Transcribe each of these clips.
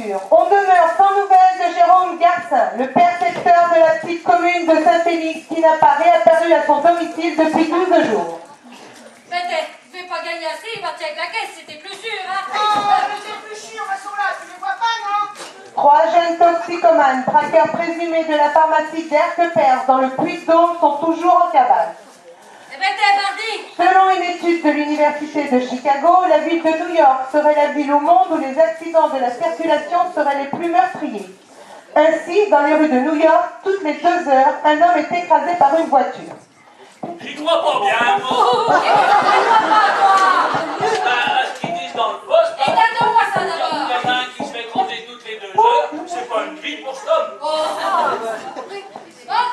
voiture. On demeure sans nouvelles de Jérôme Garcin, le percepteur de la petite commune de Saint-Félix, qui n'a pas réapparu à son domicile depuis 12 jours. Mais je vais pas gagner assez, il va tirer avec la caisse, c'était plus sûr, hein. Oh, mais c'est plus chiant, elles sont là, tu les vois pas, non? 3 jeunes toxicomanes, traqueurs présumés de la pharmacie d'Erquepers dans le Puy-de-Dôme, sont toujours en cavale. Eh ben t'es mardi. Selon une étude de l'Université de Chicago, la ville de New York serait la ville au monde où les accidents de la circulation seraient les plus meurtriers. Ainsi, dans les rues de New York, toutes les 2 heures, un homme est écrasé par une voiture. J'y crois pas bien, moi. Ce qu'ils disent dans le poste, Et donne-moi ça d'abord. il y en a un qui se fait écraser toutes les 2 heures, c'est pas une vie pour cet homme. Oh,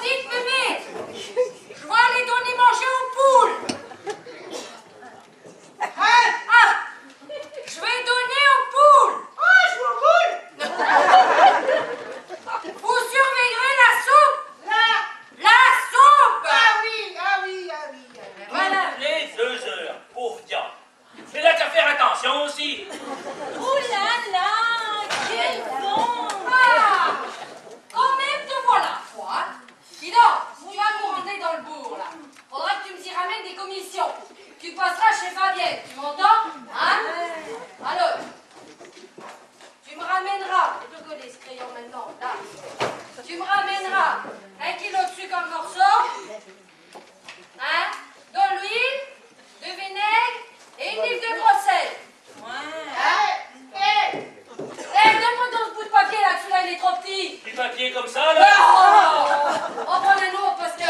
dites, bébé, je vais aller donner manger aux poules. Hein? Ah, je vais donner aux poules. Oh, je vois boule! Vous surveillerez la soupe. Là! La soupe. Ah oui, ah oui, ah oui, ah oui. Voilà. Les 2 heures, pauvre diable. Mais là, qu'à faire attention aussi. Oh là là, quel bon. Ah, quand même te voilà, toi. Dis donc, tu vas nous rentrer dans le bourg, là. Faudra que tu me y ramènes des commissions. Tu passeras chez Fabienne, tu m'entends? Hein? Alors, tu me ramèneras, je te connais ce crayon maintenant, là. Tu me ramèneras 1 kilo de sucre en morceaux, hein? De l'huile, de vinaigre et une livre de gros sel. Donne-moi dans ce bout de papier là, celui-là il est trop petit. Du papier comme ça, là. Oh, on prend un autre parce que...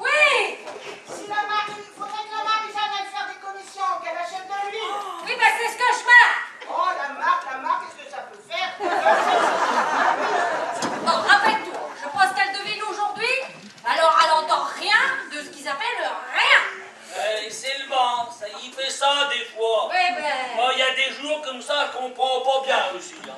Oui! Si la Marie, il faudrait que la Marie-Jeanne aille faire des commissions, qu'elle achète de l'huile. Oui, ben c'est ce que je fais. Oh, la marque, qu'est-ce que ça peut faire? Bon, rappelle-toi, je pense qu'elle devine aujourd'hui, alors elle n'entend rien de ce qu'ils appellent rien. C'est le vent, ça y fait ça des fois. Oui, ben... Moi, il y a des jours comme ça, je comprends pas bien aussi. Hein.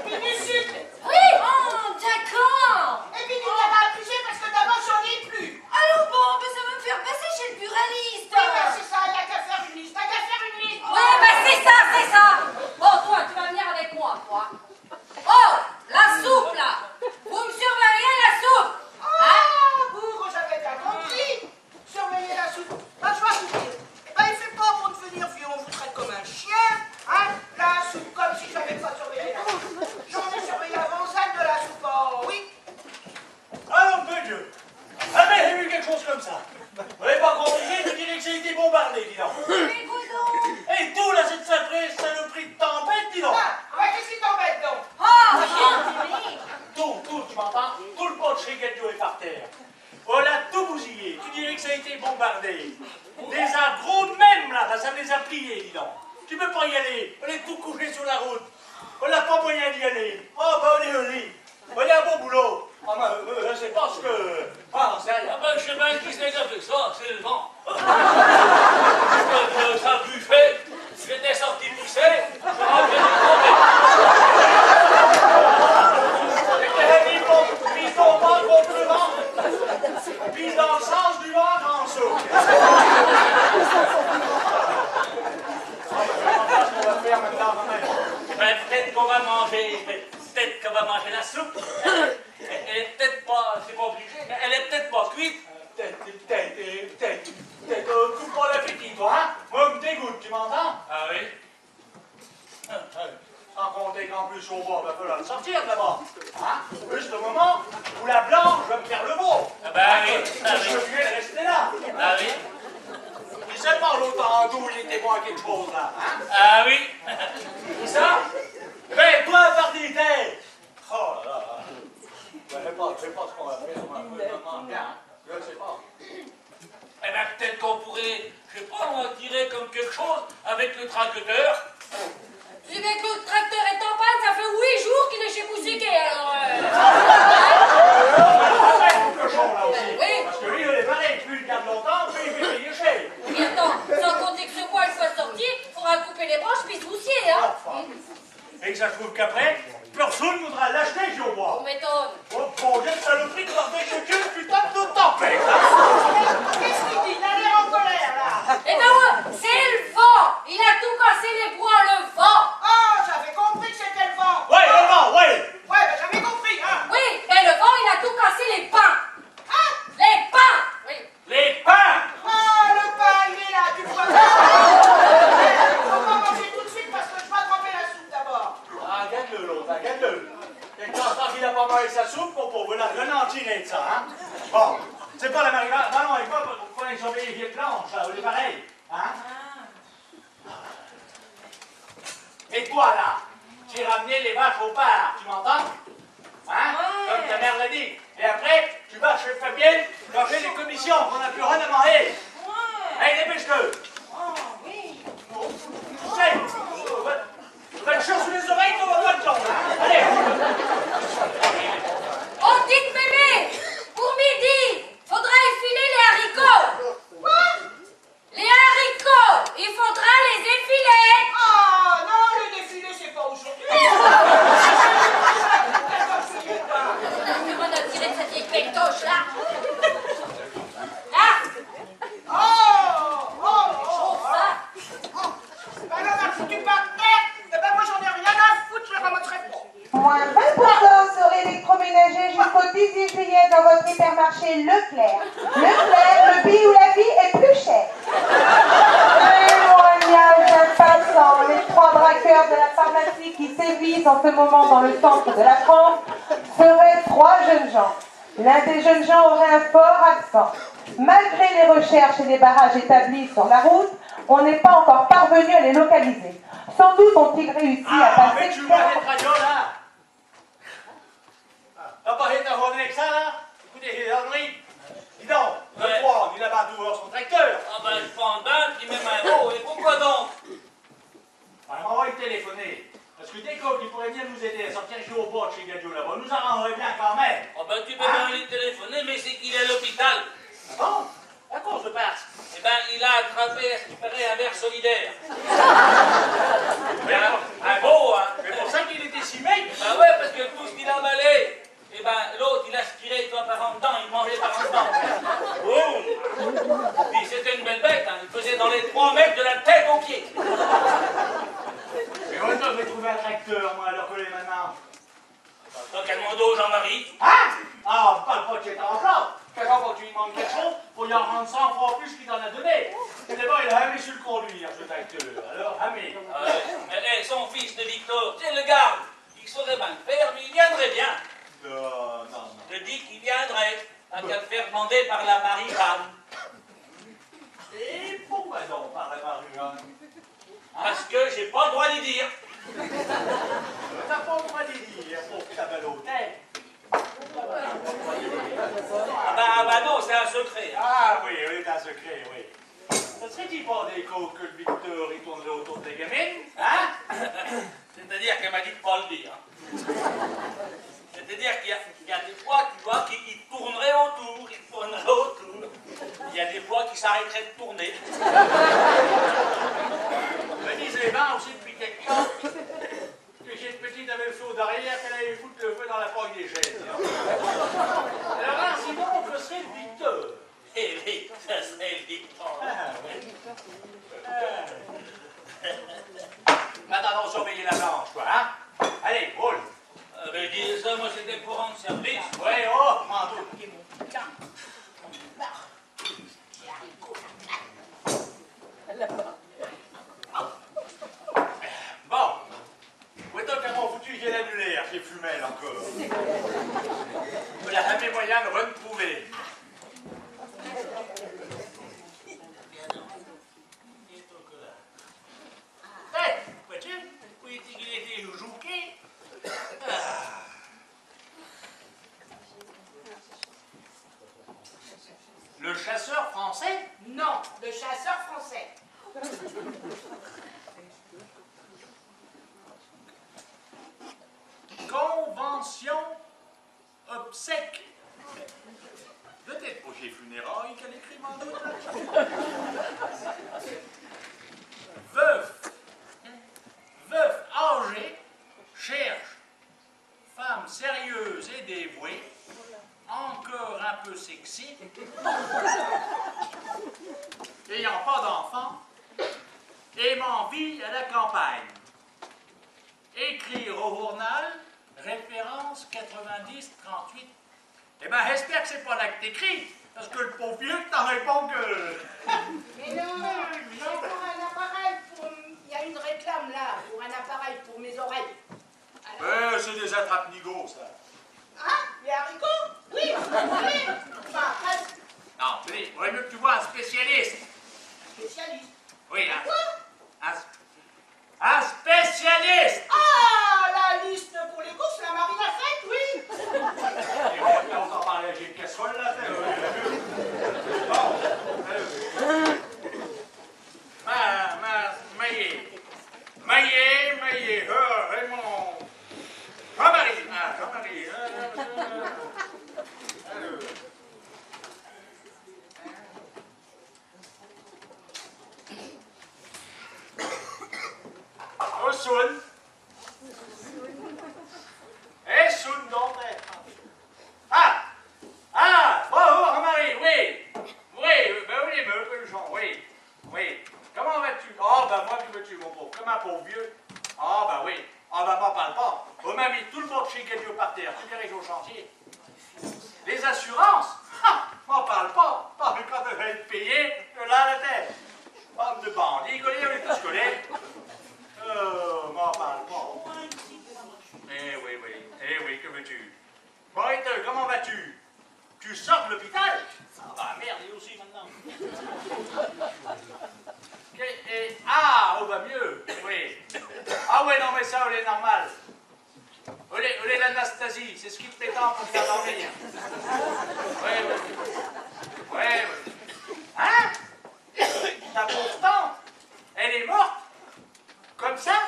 Et puis du sucre. Oui, oh, d'accord. Et puis du tabac à piger parce que d'abord j'en ai plus. Alors bon, ben ça va me faire passer chez le buraliste. Oui, ben c'est ça, il y a qu'à faire une liste, Oui, ben c'est ça, c'est ça. Bon, toi, tu vas venir avec moi, toi. Oh, la soupe, là. Vous me surveillez la soupe. Ah, bourre, j'avais bien compris. Surveiller la soupe. Bah, je vais vous dire. Bah, il fait pas bon de venir vieux, on vous traite comme un chien. Hein? La soupe, comme si j'avais pas surveillé la soupe. J'en ai surveillé avant ça de la soupe. Oh, oui. Ah non, peu Dieu. Jamais j'ai vu quelque chose comme ça. Vous n'avez pas compris, je dirais que j'ai été bombardé, dis donc. Mais Godon. Et tout, là, cette saloperie de tempête, dis donc. Ah, ouais, qu'est-ce qui t'embête donc? Ah, bien, Tout, tu m'entends? Tout le pot de chez Gadjo est par terre. Voilà, tout bousillé. Tu dirais que ça a été bombardé. Les arbres même, là, ça les a pliés, dis donc. Tu peux pas y aller. On est tout couché sur la route. On n'a pas moyen d'y aller. Oh, bah, on est au lit. On est un bon boulot. Ah, bah, je sais pas ce que... Ah, c'est rien. Ah, ben, je sais bien qui c'est qui a fait ça. C'est le vent. Ça buffet. J'étais sorti pousser. Je rentrais Ils sont pas contre le vent. Pise dans le sens du vent en saut. Qu'est-ce qu'on va faire maintenant, ben, peut-être qu'on va manger. Peut-être qu'on va manger la soupe. Elle est peut-être pas. C'est pas obligé. Mais elle est peut-être pas cuite. Peut-être. Coupe pas l'appétit, toi, hein? Moi, me dégoûte, tu m'entends? Ah oui? Sans compter qu'en plus au bois, il va falloir le sortir de là-bas. Hein? Juste au moment où la blanche va me faire le beau. Ah ben oui. Je vais rester là. Ah oui. Il sait pas l'autant d'où il était bon à quelque chose là. Hein? Ah oui. C'est ça? Ben toi, parti t'es. Oh là là. Je sais pas ce qu'on va faire. On va bien. Hein? Je ne sais pas. Eh ben peut-être qu'on pourrait, je sais pas, on tirer comme quelque chose avec le tracteur. Si bien que l'autre tracteur est en panne, ça fait 8 jours qu'il est chez Boussiquet, alors... Le cochon là aussi. Oui. Parce que lui, il est pareil, plus il garde longtemps, plus il fait payer cher. Et attends, sans compter que ce bois, une fois sorti, il faudra couper les branches puis se boussier, hein. Et que ça se trouve qu'après, personne ne voudra l'acheter, je vois. On m'étonne. Oh, bon, j'ai une saloperie qui m'a fait que Dieu, putain de tempête. Qu'est-ce qu'il dit? Il a l'air en colère, là. Eh ben ouais, c'est le vent. Il a tout cassé les bois, le vent. Ah, travaille sa soupe pour vous le nantirer de ça, hein? Bon, c'est pas la marivade. Non, non, il faut pas les surveiller les vieilles planches, là, c'est pareil, hein? Et toi, là, j'ai ramené les vaches au parc, tu m'entends? Hein? Comme ta mère l'a dit. Et après, tu vas chez Fabienne, chercher les commissions, qu'on n'a plus rien à manger. Allez, dépêche-le. Oh, oui. Tu sais, tu vas te chercher sous les oreilles, tu vas pas le temps, hein? Allez. Oh, dites bébé, pour midi, faudra effiler les haricots. Quoi? Les haricots, il faudra les effiler. Ah non, le défilé, c'est pas aujourd'hui. On a tiré de cette vieille pectoche là. Là, chauffe ça. Ben non, si tu partais, eh ben moi j'en ai rien à foutre, je ramasserai pas. Moins 20% sur l'électroménager jusqu'au 18 juillet dans votre hypermarché Leclerc. Leclerc, le billet où la vie est plus chère. Témoignage d'un passant, les 3 braqueurs de la pharmacie qui sévissent en ce moment dans le centre de la France seraient 3 jeunes gens. L'un des jeunes gens aurait un fort accent. Malgré les recherches et les barrages établis sur la route, on n'est pas encore parvenu à les localiser. Sans doute ont-ils réussi à Ah, passer... mais tu vois cette radio, là? T'as pas été abonné avec ça, là? Écoutez, les conneries. Dis donc, le crois, on est là-bas d'ouvrir son tracteur. Ah ben je prends un bain, puis même un mot, et pourquoi donc? Alors, on va y téléphoner. Parce que dès qu'il pourrait bien nous aider à sortir chez au bord de chez Gadio là-bas, nous arrangerait bien quand même. Ah ben tu peux bien lui téléphoner, mais c'est qu'il est à l'hôpital. Bon, à quoi on se passe? Eh ben il a attrapé et récupéré un verre solidaire. Mais Un beau, hein? c'est pour ça qu'il était si maigre. Ben ouais, parce que tout ce qu'il a emballé, eh ben l'autre il aspirait toi par en dedans, il mangeait par en dedans. Oh. Puis c'était une belle bête, hein. Il faisait dans les 3 mètres de la tête aux pieds. Mais on devrait trouver un tracteur, moi, alors que les maintenant. Donc à demander au Jean-Marie. Hein? Ah, pas le pot qui est en place. Chaque fois que tu lui manques quelque chose, faut y en rendre 100 fois plus qu'il t'en a donné. Et d'abord, il a jamais su le conduire, ce tracteur. Alors, jamais. Mais son fils de Victor, c'est le garde. Il saurait bien le faire, mais il viendrait bien. Non. Je dis qu'il viendrait, à qu'à le faire demander par la Marie-Anne. Et pourquoi donc, par la Marie-Anne? Parce que j'ai pas le droit d'y dire. T'as pas le droit d'y dire, pauvre tabaloté. Ah bah non, c'est un secret. Hein. Ah oui, c'est un secret, oui. Ça serait-il pas des coups que le Victor il tournerait autour des gamines? Hein? C'est-à-dire qu'elle m'a dit de pas le dire. C'est-à-dire qu'il y a des fois, tu vois, qu'il tournerait autour, il tournerait autour. Il y a des fois qu'il s'arrêterait de tourner. Me disait ben aussi depuis quelque temps que cette petite avait le chaud derrière, qu'elle allait foutre le feu dans la poche des chaises. Alors là, sinon, que serait le Victor? Eh oui, ça serait le Victor. Maintenant, on surveiller la planche, quoi, hein? Allez, roule. Mais dis ça, moi c'était pour rendre service. Ouais, oh, manteau. Bon. Où est-ce qu'à mon foutu j'ai l'annulaire, j'ai Fumel encore. On a jamais moyen de retrouver. Hé, vois-tu? Où est-il qu'il était jouqué? Le chasseur français? Non, le chasseur français. Convention obsèque. Peut-être pour chez funérailles qu'elle écrit mon doute. Veuf âgé cherche femme sérieuse et dévouée, encore un peu sexy, ayant pas d'enfant, aimant vie à la campagne. Écrire au journal, référence 90-38. Eh ben, j'espère que c'est pas là que t'écris, parce que le pauvre vieux t'en répond que... Mais non, j'ai encore un appareil pour... Il y a une réclame là, pour un appareil pour mes oreilles. Alors... C'est des attrape-nigauds, ça. Ah, Oui, enfin, presque. Non, tenez, il vaudrait mieux que tu vois un spécialiste. Spécialiste. Oui, hein. Quoi? Un spécialiste. Ah, la liste pour les courses, la marine a faite, oui. Et on va encore parler, j'ai une casserole là. Maillé, Raymond. Jean-Marie, Jean-Marie. Soun. Et Soun donc. Bravo, Jean-Marie, oui. Ben oui, le Jean, oui. Comment vas-tu? Oh, ben moi, tu veux-tu, mon pauvre, comme un pauvre vieux. Ah, ben oui. Ah, ben m'en parle pas. On m'a mis tout le monde chez Gagnot par terre, tu diriges au chantier. Les assurances? M'en parle pas. Ah, mais quand elle va être payée, là, la tête. Bande de bandits, collés, on est tous collés. M'en parle pas. Eh oui, que veux-tu? Bon, et toi, comment vas-tu? Tu sors de l'hôpital? Ah bah merde, il aussi maintenant. Oh bah mieux, oui. Ah ouais, non mais ça, elle est normale. Elle est l'Anastasie, c'est ce qui te détend pour faire dormir. Oui. Hein? Ta pauvre tante, elle est morte? Comme ça?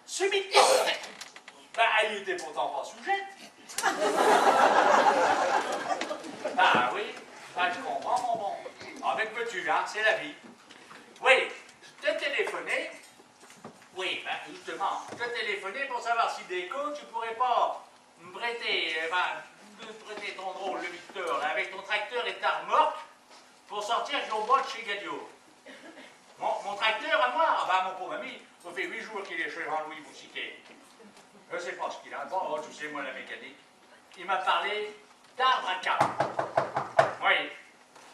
Subitement. Bah, elle y était pourtant pas sujette. Bah oui, je comprends, mon bon. Avec veux-tu, hein, c'est la vie. Oui, je t'ai téléphoné. Oui, ben justement, je t'ai téléphoné pour savoir si Déco, tu pourrais pas me prêter, ton drôle, le Victor, là, avec ton tracteur et ta remorque, pour sortir au bois de chez Gadio. Mon tracteur à moi? Ah bah mon pauvre ami, ça fait 8 jours qu'il est chez Jean-Louis Boussiquet. Je sais pas ce qu'il a. Bon, tu sais, moi, la mécanique. Il m'a parlé d'arbre à câble. Oui,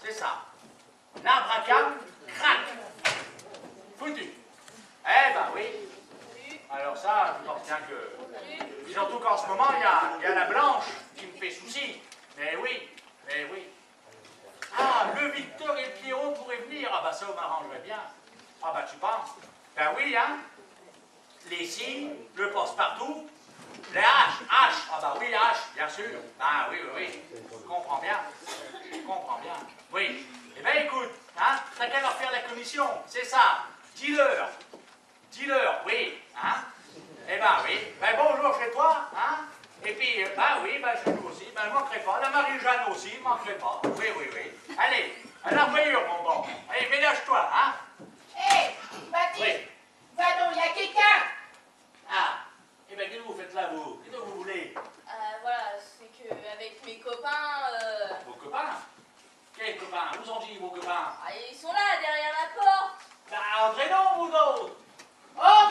c'est ça. L'arbre à câble craque. Foutu. Eh ben oui. Alors ça, je pense bien que... Surtout qu'en ce moment, il y a la blanche qui me fait souci. Mais oui. Ah, le Victor et le Pierrot pourraient venir. Ah bah ça m'arrangerait bien. Ah bah tu penses? Ben oui, hein. Les signes, le passe-partout, les haches. Ah bah oui, haches, bien sûr. Ah oui. Je comprends bien. Oui. Eh bien écoute, hein, t'as qu'à leur faire la commission, c'est ça. Dis-leur, oui, hein. Eh ben oui. Ben bonjour chez toi, hein. Et puis, chez nous aussi, je manquerai pas. La Marie-Jeanne aussi, je manquerai pas. Oui. Allez, à la voyure, mon bon. Allez, ménage-toi, hein. Hé, Baptiste, Oui. va donc, il y a quelqu'un. Eh bien, qu'est-ce que vous faites là, vous? Qu'est-ce que vous voulez? Voilà, c'est qu'avec mes copains... Vos copains? Quels copains? Où sont-ils, vos copains? ils sont là, derrière la porte. Bah, entrez donc, vous autres! Hop!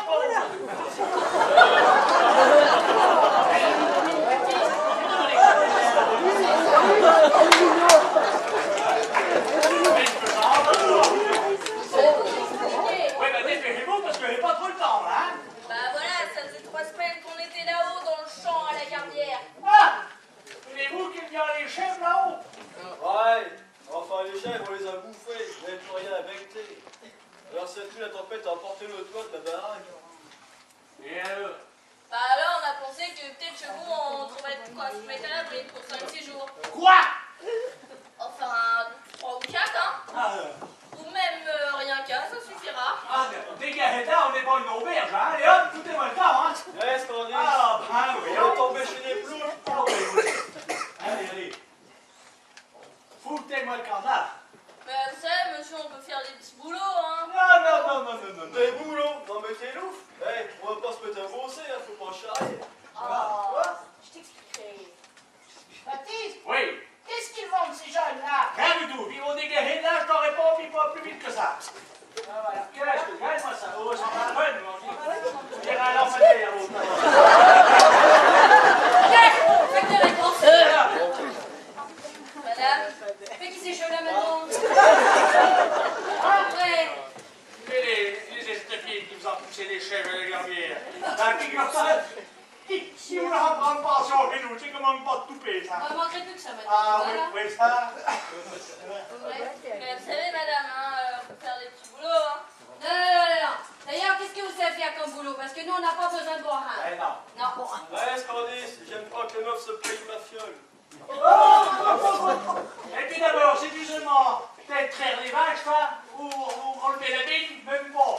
Oui, bah dépêchez-vous parce que j'ai pas trop le temps, là, hein? Bah voilà, ça faisait 3 semaines qu'on était là-haut dans le champ à la gardière. C'est vous qui vient les chefs là-haut? Ouais, enfin les chèvres on les a bouffés, il n'y avait plus rien à becter. Alors cette nuit la tempête a emporté le toit de la baraque. Et alors? Bah alors on a pensé que peut-être chez vous on trouverait de quoi se mettre à l'abri pour 5-6 jours. Quoi? Enfin, 3 ou 4, hein. Ou même rien qu'un, ça suffira. Dégagez là, on n'est pas une auberge, hein? Allez hop, foutez-moi le temps, hein? Laisse qu'on dit. Oui. On est tombé chez les ploucs. Allez. Foutez-moi le canard. Mais vous savez, monsieur, on peut faire des petits boulots, hein. Non. Des boulots, non mais t'es louf. On va pas se mettre à bosser, faut pas charrier. Je t'expliquerai. Baptiste, Oui. qu'est-ce qu'ils vendent ces jeunes-là? Rien du tout. Ils vont dégager là, je t'aurais pas, puis pas plus vite que ça. Voilà. Regarde-moi ça. Oh, c'est pas la peine, on dit. Il y a un enfant derrière l'autre. Faites des réponses. Madame, fais qui ces cheveux-là maintenant? Après. Les estapiers qui vous ont poussé les chèvres et les gardières. La figure ça. Si vous en prendre pension chez nous, c'est comment pas de touper, ça. On manquerait plus que ça, madame. Ah oui, Voilà. oui, ça. Ouais. Mais vous savez, madame, hein, on peut faire des petits boulots. Hein. Non, non, non, non, non. D'ailleurs, qu'est-ce que vous savez faire comme boulot? Parce que nous, on n'a pas besoin de boire. Hein. Eh non. Non. Ouais, Candice, j'aime pas que les meufs se payent ma fiole. Et puis d'abord, c'est du seulement peut-être traire les vaches, quoi, ou enlever la bille, même pas.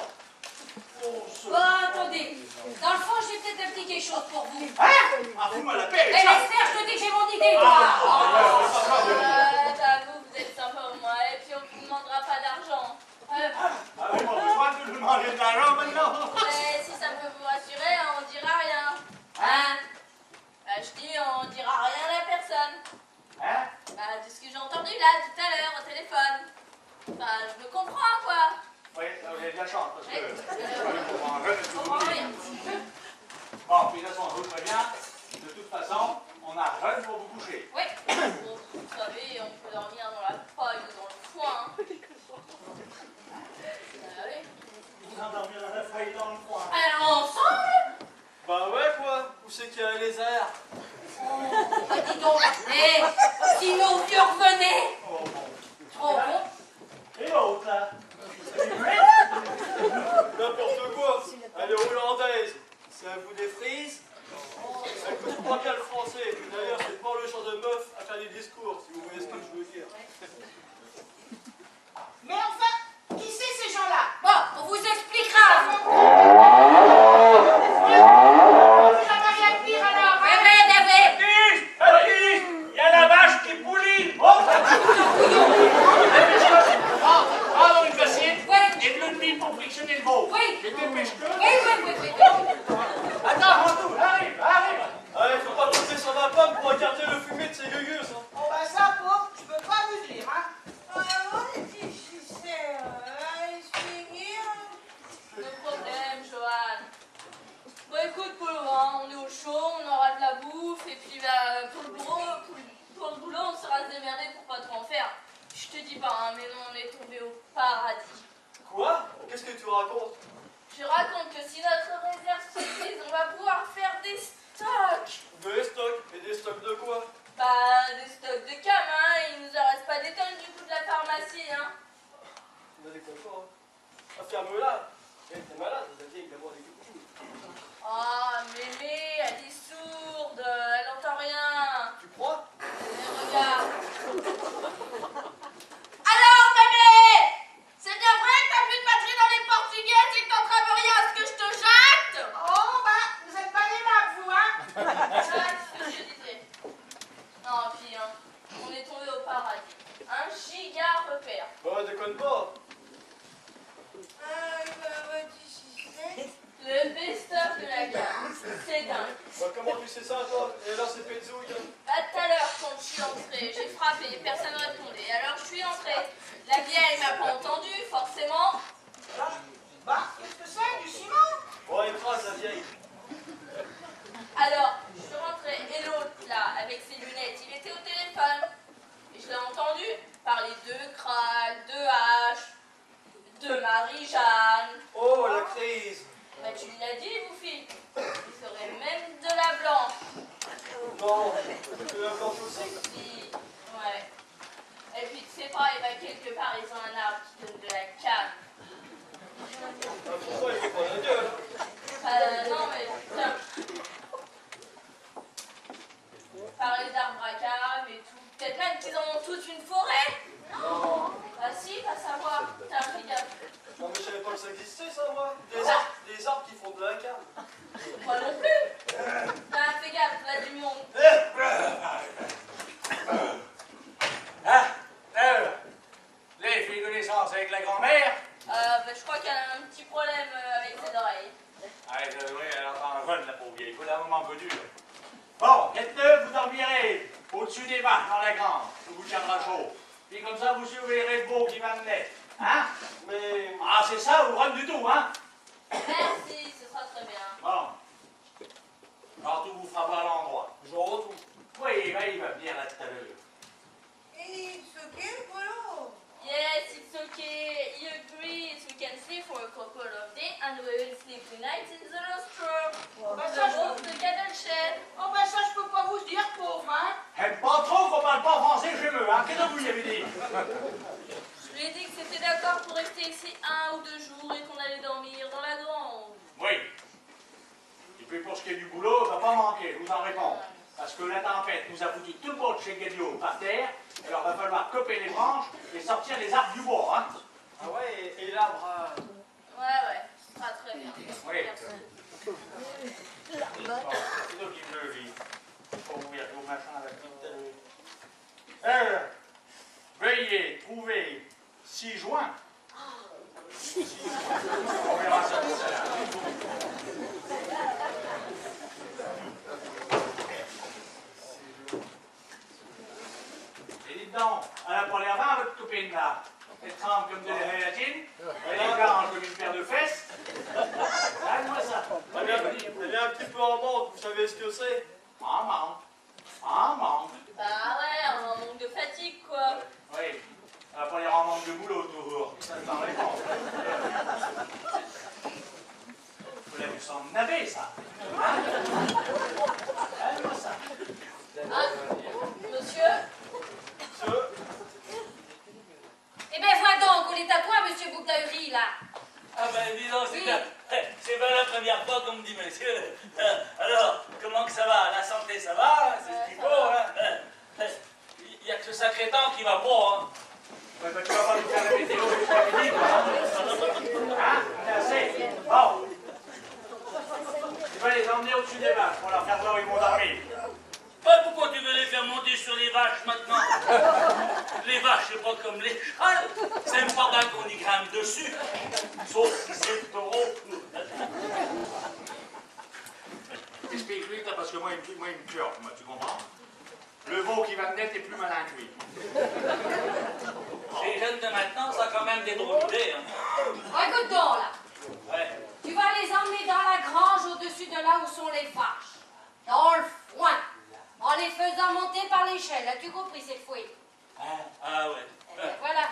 Oh, ce... Bon, attendez. Dans le fond, j'ai peut-être un petit quelque chose pour vous. Hein? Ah, fous-moi la paix, Eh, ça. Esther, je te dis que j'ai mon idée, toi. T'avoue, vous êtes sympa au moins. Et puis, on ne vous demandera pas d'argent. Ah oui, bon, besoin de nous demander de l'argent maintenant. Mais si ça peut vous rassurer, on dira rien. Hein? Bah, je dis, on dira rien à la personne. Hein? Bah, de ce que j'ai entendu là, tout à l'heure, au téléphone. Bah, je me comprends, quoi. Oui, j'ai de la chance, parce que... On comprend rien. Bon, puis de toute façon, je vous préviens, de toute façon, on a rien pour vous coucher. Oui. Bon, vous savez, on peut dormir dans la paille ou dans le foin. Ah oui. Vous endormir dans la feuille dans le coin. Alors, ensemble? Bah ouais, quoi. Où c'est qu'il y a un lézard? Oh, bah dis donc. Eh, si nos vieux revenaient. Oh, bon. Trop bon. Et l'autre, là? N'importe quoi. Elle est hollandaise. C'est un bout des frises. Elle comprend pas bien le français. D'ailleurs, c'est pas le genre de meuf à faire des discours, si vous voyez ce que je veux dire. Mais enfin, qui c'est ces gens-là? Bon, on vous expliquera. Tu n'as pas rien de pire alors, hein? Baptiste! Il y a la vache qui pouline! Oh! Prends une bassiette et de l'eau de mille pour frictionner le veau. Oui. Et dépêche-toi. Oui. Attends, Rantou, arrive! Allez, faut pas compter sur ma pomme pour écarter le fumier de ces gueugueux, ça. Oh bah ça, pauvre, je peux pas vous dire, hein? Le problème, Johan. Bon, écoute, Polo, hein, on est au chaud, on aura de la bouffe, et puis bah, pour le boulot, on saura se démerder pour pas trop en faire. Je te dis pas, hein, mais nous, on est tombé au paradis. Quoi? Qu'est-ce que tu racontes? Je raconte que si notre réserve s'utilise, on va pouvoir faire des stocks. Des stocks? Et des stocks de quoi? Bah, des stocks de cam, hein, il nous en reste pas des tonnes du coup de la pharmacie, hein. Tu m'as des cochons, hein? Ah, ferme-la! Eh, t'es malade, la vieille, d'abord des coucous. Ah, Mémé, elle est sourde, elle entend rien. Tu crois? Mais regarde. Alors, Mémé, c'est bien vrai que t'as plus de batterie dans les portugaises et que t'entraves rien à ce que je te jette? Oh bah, vous êtes pas aimables, vous, hein? Ah, c'est ce que je disais. Non, puis, hein, on est tombé au paradis. Un giga repère. Bah, déconne pas! Le best-of de la gamme. C'est dingue. Bah, comment tu sais ça, toi? Et là, c'est Petzouille. Bah, tout à l'heure, quand je suis entrée, j'ai frappé, personne ne répondait. Alors, je suis entrée. La vieille m'a pas entendu, forcément. Bah, qu'est-ce que c'est, du ciment? Bon, écrase la vieille. Alors, je suis rentrée et l'autre, là, avec ses lunettes, il était au téléphone. Et je l'ai entendu parler de Kral, de H, de Marie-Jeanne. Oh, la crise! Bah, tu l'as dit, Bouffi. Il serait même de la blanche. Non, tu la blanche aussi? Si, ouais. Et puis, tu sais pas, il va quelque part, ils ont un arbre qui donne de la canne. Ah, pourquoi il fait pas la gueule? Non, mais putain. Parler d'arbres à cam et tout. Peut-être même qu'ils en ont tous une forêt. Non. Ah si, va savoir. T'as un gaffe. Non, mais je savais pas que ça existait, ça, moi. Des arbres qui font de la canne. Moi non plus. T'as fait gaffe, là du monde. Là, il fait connaissance avec la grand-mère. Bah, je crois qu'elle a un petit problème avec ses oreilles. Ah, oui, elle entend jeune, la pauvre vieille. Il faut un moment peu dur. Bon, faites-le, vous dormirez au-dessus des vaches dans la grange. Ça vous tiendra chaud. Puis comme ça, vous surveillerez le beau qui va naître. Hein? Mais. Ah, c'est ça, ou rien du tout, hein? Merci, ce sera très bien. Bon. Alors, tout vous fera voir l'endroit. Je retrouve. Oui, il va venir là tout à l'heure. Yes, it's okay. He agrees. We can sleep for a couple of days and we will sleep tonight in the rostrum. Bah, The ça, je wolf, the cattle prochaine. Oh ben ça, je peux pas vous dire, pauvre, hein. Aime pas trop qu'on parle pas français chez eux, hein. Qu'est-ce que vous y avez dit? Je lui ai dit que c'était d'accord pour rester ici 1 ou 2 jours et qu'on allait dormir dans la grange. Oui. Et puis pour ce qui est du boulot, il va pas manquer, je vous en réponds. Parce que la tempête nous a foutu tout le monde chez Guédio par terre, alors il va falloir couper les branches et sortir les arbres du bois, hein. Ah ouais, et l'arbre Ouais, pas très bien. Oui. Merci. C'est toi qui me le dis. Pour ouvrir vos machins avec veuillez trouver 6 joints. On verra ça tout à l'heure. Et dites donc, elle a pas l'air mal, votre copine là. Elle tremble comme de la gélatine, elle est blanche comme une paire de fesses. Regarde-moi ça. Elle est un petit peu en manque, vous savez ce que c'est? En manque. En manque. Bah ouais, on manque de fatigue, quoi. Oui. Elle va pas l'air en manque de boulot toujours. Ça t'en répond. Vous l'avez vu s'en naver, ça. Regarde-moi ça. Ah, monsieur? Monsieur? Eh ben, vois donc, on est à toi, monsieur Bougdahuri, là. Ah ben dis donc, Oui. c'est pas la première fois qu'on me dit monsieur. Alors, comment que ça va? La santé ça va? C'est ce qu'il faut, hein? Il n'y a que ce sacré temps qui va pas, hein? Ouais, ben, tu vas pas nous faire la météo jusqu'à midi, quoi. Hein? On est assez. Bon. Tu vas les emmener au-dessus des vaches pour leur faire voir où ils vont dormir. Bah, pourquoi tu veux les faire monter sur les vaches maintenant? Les vaches, c'est pas comme les chats. C'est même pas mal qu'on y grimpe dessus. Sauf si c'est le taureau. Explique-lui, parce que moi, il me cure, moi, tu comprends? Le veau qui va naître est plus malin que lui. Les jeunes de maintenant, ça a quand même des drôles d'idées, hein. Oh, écoute donc, là. Ouais. Tu vas les emmener dans la grange au-dessus de là où sont les vaches. Dans le foin. En les faisant monter par l'échelle. As-tu compris cette fois? Ah ouais. Eh ben, voilà.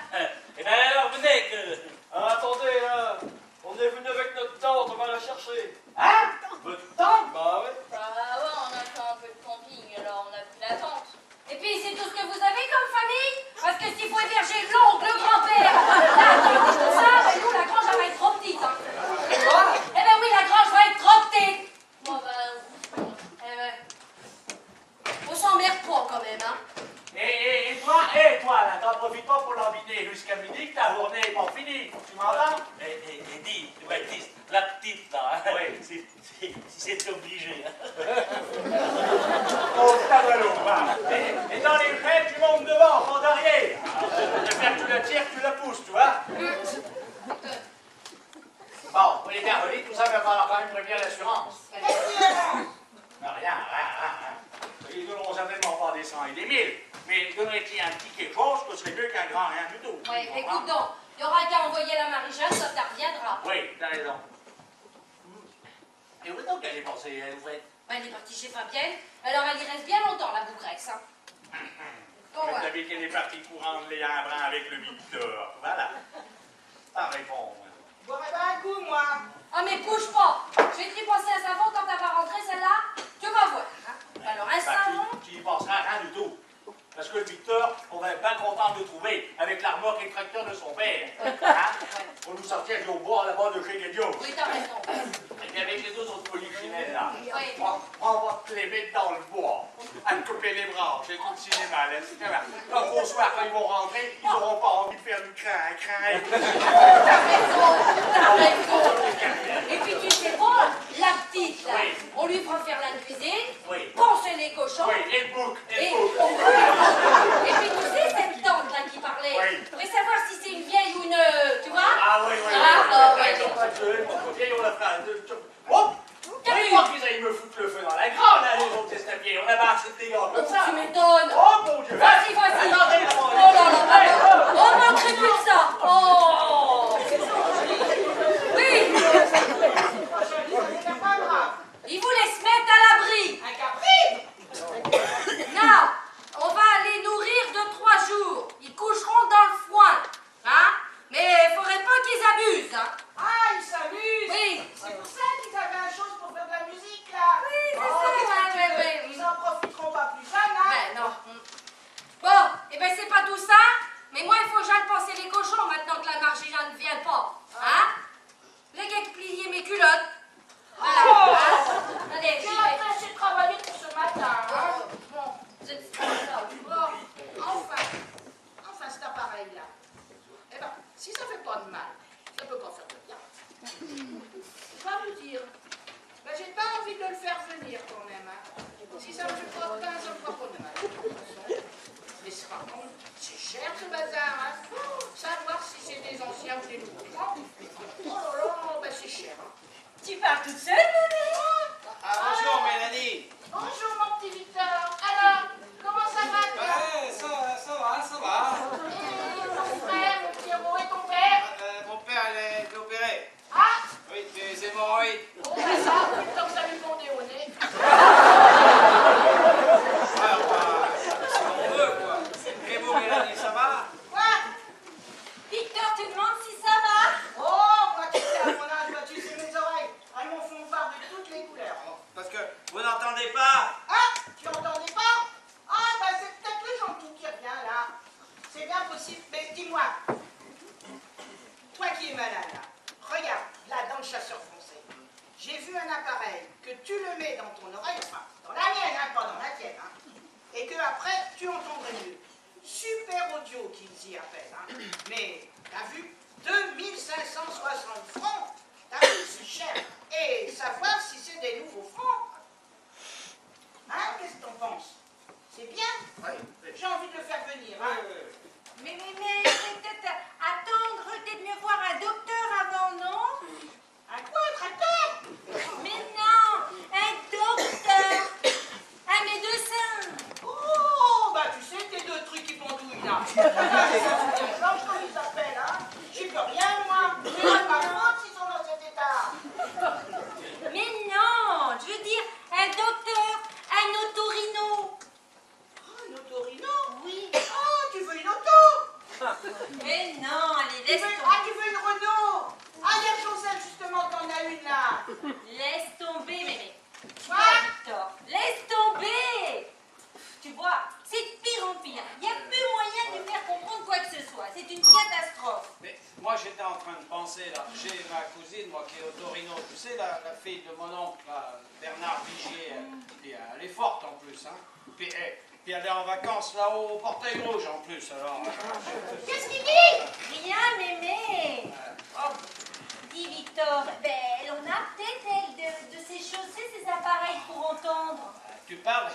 Eh ben alors, venez que... Ah, attendez, là. On est venu avec notre tante, on va la chercher. Hein? Votre tante? Bah ouais. Bah ouais, on a fait un peu de camping, alors on a pris la tente. Et puis c'est tout ce que vous avez comme famille? Parce que s'il faut héberger l'oncle, le grand-père, la tante et tout ça, ben nous la grange elle va être trop petite. Hein. Eh ben oui, la grange va être trop petite. Bon ben, eh ben, on s'emmerde pas quand même, hein. Et toi, là, t'en profites pas pour l'embiner jusqu'à midi que ta journée n'est pas finie. Tu m'entends? Et dis, Baptiste, la petite là, hein, Oui. si c'est obligé. Hein. Oh, tableau, va. Et dans les fêtes, tu montes devant, pas derrière. Je faire que tu la tires, tu la pousses, tu vois? Bon, pour les garolites, tout ça va falloir quand même prévenir l'assurance. Non, rien. Ils donneront certainement pas des 100 et des 1000. Mais donnerait-il un petit quelque chose que ce serait mieux qu'un grand rien du tout. Ouais, écoute donc, il y aura qu'à envoyer la Marie-Jeanne, ça reviendra. Oui, t'as raison. Et où donc elle est passée, Ouvette? Ben, elle est partie chez Fabienne, alors elle y reste bien longtemps, la bougresse, hein. Bon, Vous ouais. savez qu'elle est partie courante les un brin avec le Victor. Voilà. Ça répond. Je boirais pas un coup, moi. Ah mais bouge pas. Je vais te y passer un savon quand elle va rentrer celle-là. Tu vas voir. Hein. Alors un savon. Tu y penseras rien du tout. Parce que le Victor, on va être bien content de le trouver avec l'armoire et le tracteur de son père. Hein? Pour nous sortir au bois là-bas de chez Guédio. Oui, t'as raison. Et puis avec les deux autres polichinelles là, Oui. on va te les mettre dans le bois, à te couper les branches, et tout le cinéma, là, etc. Donc au soir, quand ils vont rentrer, ils n'auront pas envie de faire du crin. T'as raison. Et puis tu sais quoi, la petite là, Oui. on lui fera faire la cuisine, Oui. poncer les cochons. Oui, et le bouc, Et puis tu sais cette tante là qui parlait, Oui. je voudrais savoir si c'est une vieille ou une, tu vois? Ah oui. Ah, ouais. On la phrase. Hop! C'est moi qu'ils aillent me foutre le feu dans la grande, là, les autres estapiers. On a pas assez de dégâts comme ça. Tu m'étonnes. Oh mon Dieu! Vas-y. Attendez, Oh là là, on manquerait plus de ça. Oh. Oui, Tu pars toute seule, bébé? Bonjour Mélanie. Bonjour mon petit Victor. Alors, comment ça va toi? Ouais, ça va. Et ton frère, mon Pierrot, et ton père? Mon père, elle est opéré. Ah! Oui, des hémorroïdes. Oh, bah ça, tant que ça lui fondait au nez. Si on veut, quoi. Et vous, Mélanie, ça va? Quoi? Victor te demande si ça va? Oh, moi tu sais, à mon âge, moi tu sais, mes oreilles, elles m'en font voir de toutes les couleurs. Parce que vous n'entendez pas. Ah, tu entendais pas? Ah, bah c'est peut-être le gentil qui revient là. C'est bien possible, mais dis-moi, toi qui es malade là, regarde, là dans le chasseur français, j'ai vu un appareil que tu le mets dans ton oreille, enfin, dans la mienne, hein, pas dans la tienne, hein, et que après tu entendrais mieux. Super audio qu'ils y appellent, hein. Mais t'as vu, 2560 francs, t'as vu, c'est cher. Et savoir si c'est des nouveaux francs. Hein, qu'est-ce que t'en penses? C'est bien? Oui. J'ai envie de le faire venir, hein. Mais c'est peut-être attendre, peut-être mieux voir un docteur avant, non? Un quoi, un tracteur? Mais non, un docteur, un médecin. Oh, bah tu sais, tes deux trucs qui pendouillent là. Georges, comme ils s'appellent, hein. J'y peux rien, moi. C'est pas faute s'ils sont dans cet état. Mais non, je veux dire un docteur, un otorino. Oh, une autorino? Oui. Oh, tu veux une auto? Mais non, allez, laisse tomber. Ah, tu veux une Renault? Ah, il y a Joseph justement qui en a une là. Laisse tomber, mémé. Quoi? Victor, laisse tomber. Tu vois, c'est de pire en pire. Il n'y a plus moyen de lui faire comprendre quoi que ce soit. C'est une catastrophe. Mais moi, j'étais en train de penser, là, j'ai ma cousine, moi, qui est au Torino, tu sais, la fille de mon oncle, là, Bernard Vigier, elle est forte en plus, hein. Puis elle est en vacances là-haut au Portail Rouge en plus, alors. Qu'est-ce qu'il dit? Rien, mémé. Dis, Victor, ben, on a peut-être, elle, de ses chaussées, ses appareils pour entendre. Tu parles,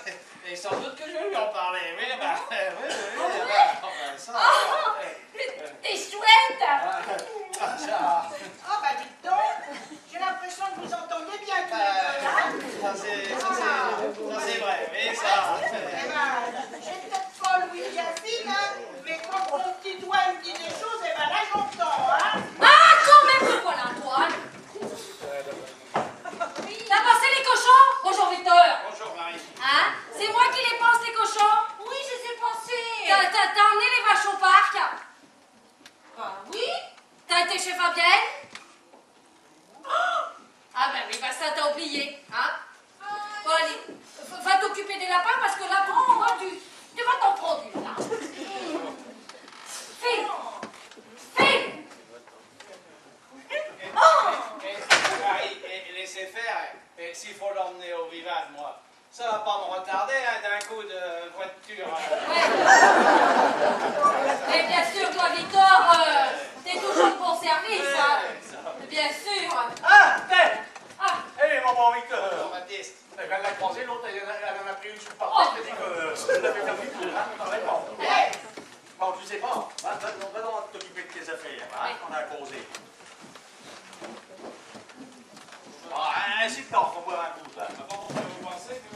et sans doute que je vais lui en parler. Oui, bah, oui, enfin, ça. T'es chouette. Ça, Ah, bah dites donc, j'ai l'impression que vous entendez bien tous les deux là. ça c'est vrai, mais ça. Eh ben, j'ai peut-être pas Louis Jafine, hein, mais quand mon petit doigt me dit des choses, eh ben là j'entends, hein. Ah, quand même, me voilà, Antoine. T'as passé les cochons? Bonjour, Victor. Bonjour, Marie. Hein? C'est moi qui les pense, les cochons? Oui, je sais penser. T'as emmené les vaches au parc? Bah oui. T'as été chez Fabienne? Ah ben oui, bah ça t'a oublié, hein? Bon, allez, va t'occuper des lapins parce que là, tu vas t'en prendre une, là. Fille! Marie, laissez faire, et s'il faut l'emmener au Vival, moi, ça va pas me retarder, hein, d'un coup de voiture. Et bien sûr, toi, Victor, t'es toujours de bon service, hein? Bien sûr. Ah, tiens! Ah, Hé, mon bon Victor! Baptiste. Je viens de la croiser, l'autre, elle en a pris une sur le parcours, je t'ai dit que elle avait perdu tout, hein? Non, mais bon. Bon, tu sais pas, va donc t'occuper de tes affaires, hein? On a causé. Ah, ainsi de temps, faut boire un coup, là.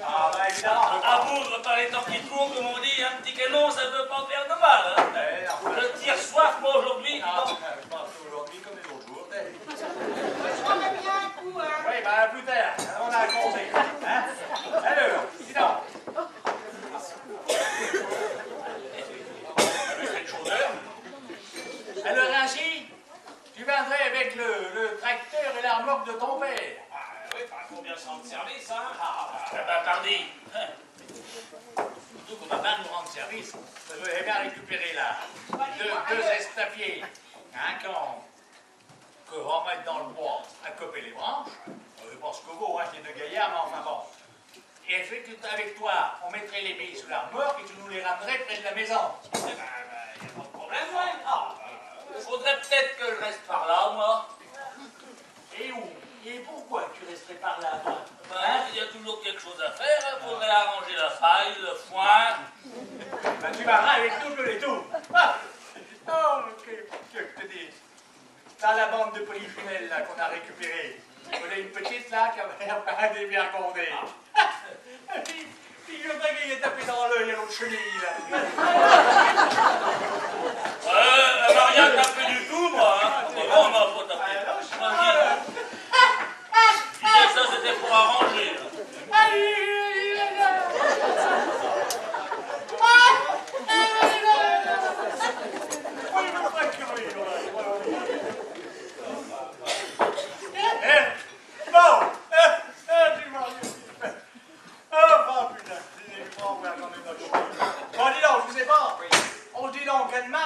Ah, bah évidemment. À boudre par les temps qui courent, comme on dit, un petit canon, ça peut pas faire de mal. Hein. Je tire soif, moi, aujourd'hui. Ah, je pense aujourd'hui comme les autres jours. Je t'en mets bien un coup, hein. Oui, ben plus tard, on a causé. Hein? Alors, dis donc. Avec le chaudeur. Alors ainsi, tu viendrais avec le tracteur et la remorque de ton père. Oui, pas combien ça de service, hein. Pardi. Surtout qu'on va pas nous rendre service. Je veux bien récupérer là deux estapiers, hein, qu'on va mettre dans le bois à couper les branches. Je pense que vous, hein, c'est deux gaillards, mais enfin bon. Et avec toi, on mettrait les billes sous la remorque et tu nous les ramènerais près de la maison. Eh ben, y a pas de problème, ouais. Faudrait peut-être que je reste par là, moi. Et où? Et pourquoi tu resterais par là, toi? Ben, il y a toujours quelque chose à faire. Il faudrait arranger la faille, le foin. Ben, tu vas avec tout, je les tout. Ah! Oh, que je te dis. Dans la bande de polyphényles là qu'on a récupérée, On a une petite là qui avait bien condé. Puis je veux qu'il est tapé dans l'œil à l'autre chenille là. Elle m'a rien tapé du tout, moi. Hein. Bon, on m'a pas tapé. Je disais que ça, c'était pour arranger. Bon, dis donc, je vous ai pas. On se dit donc à demain.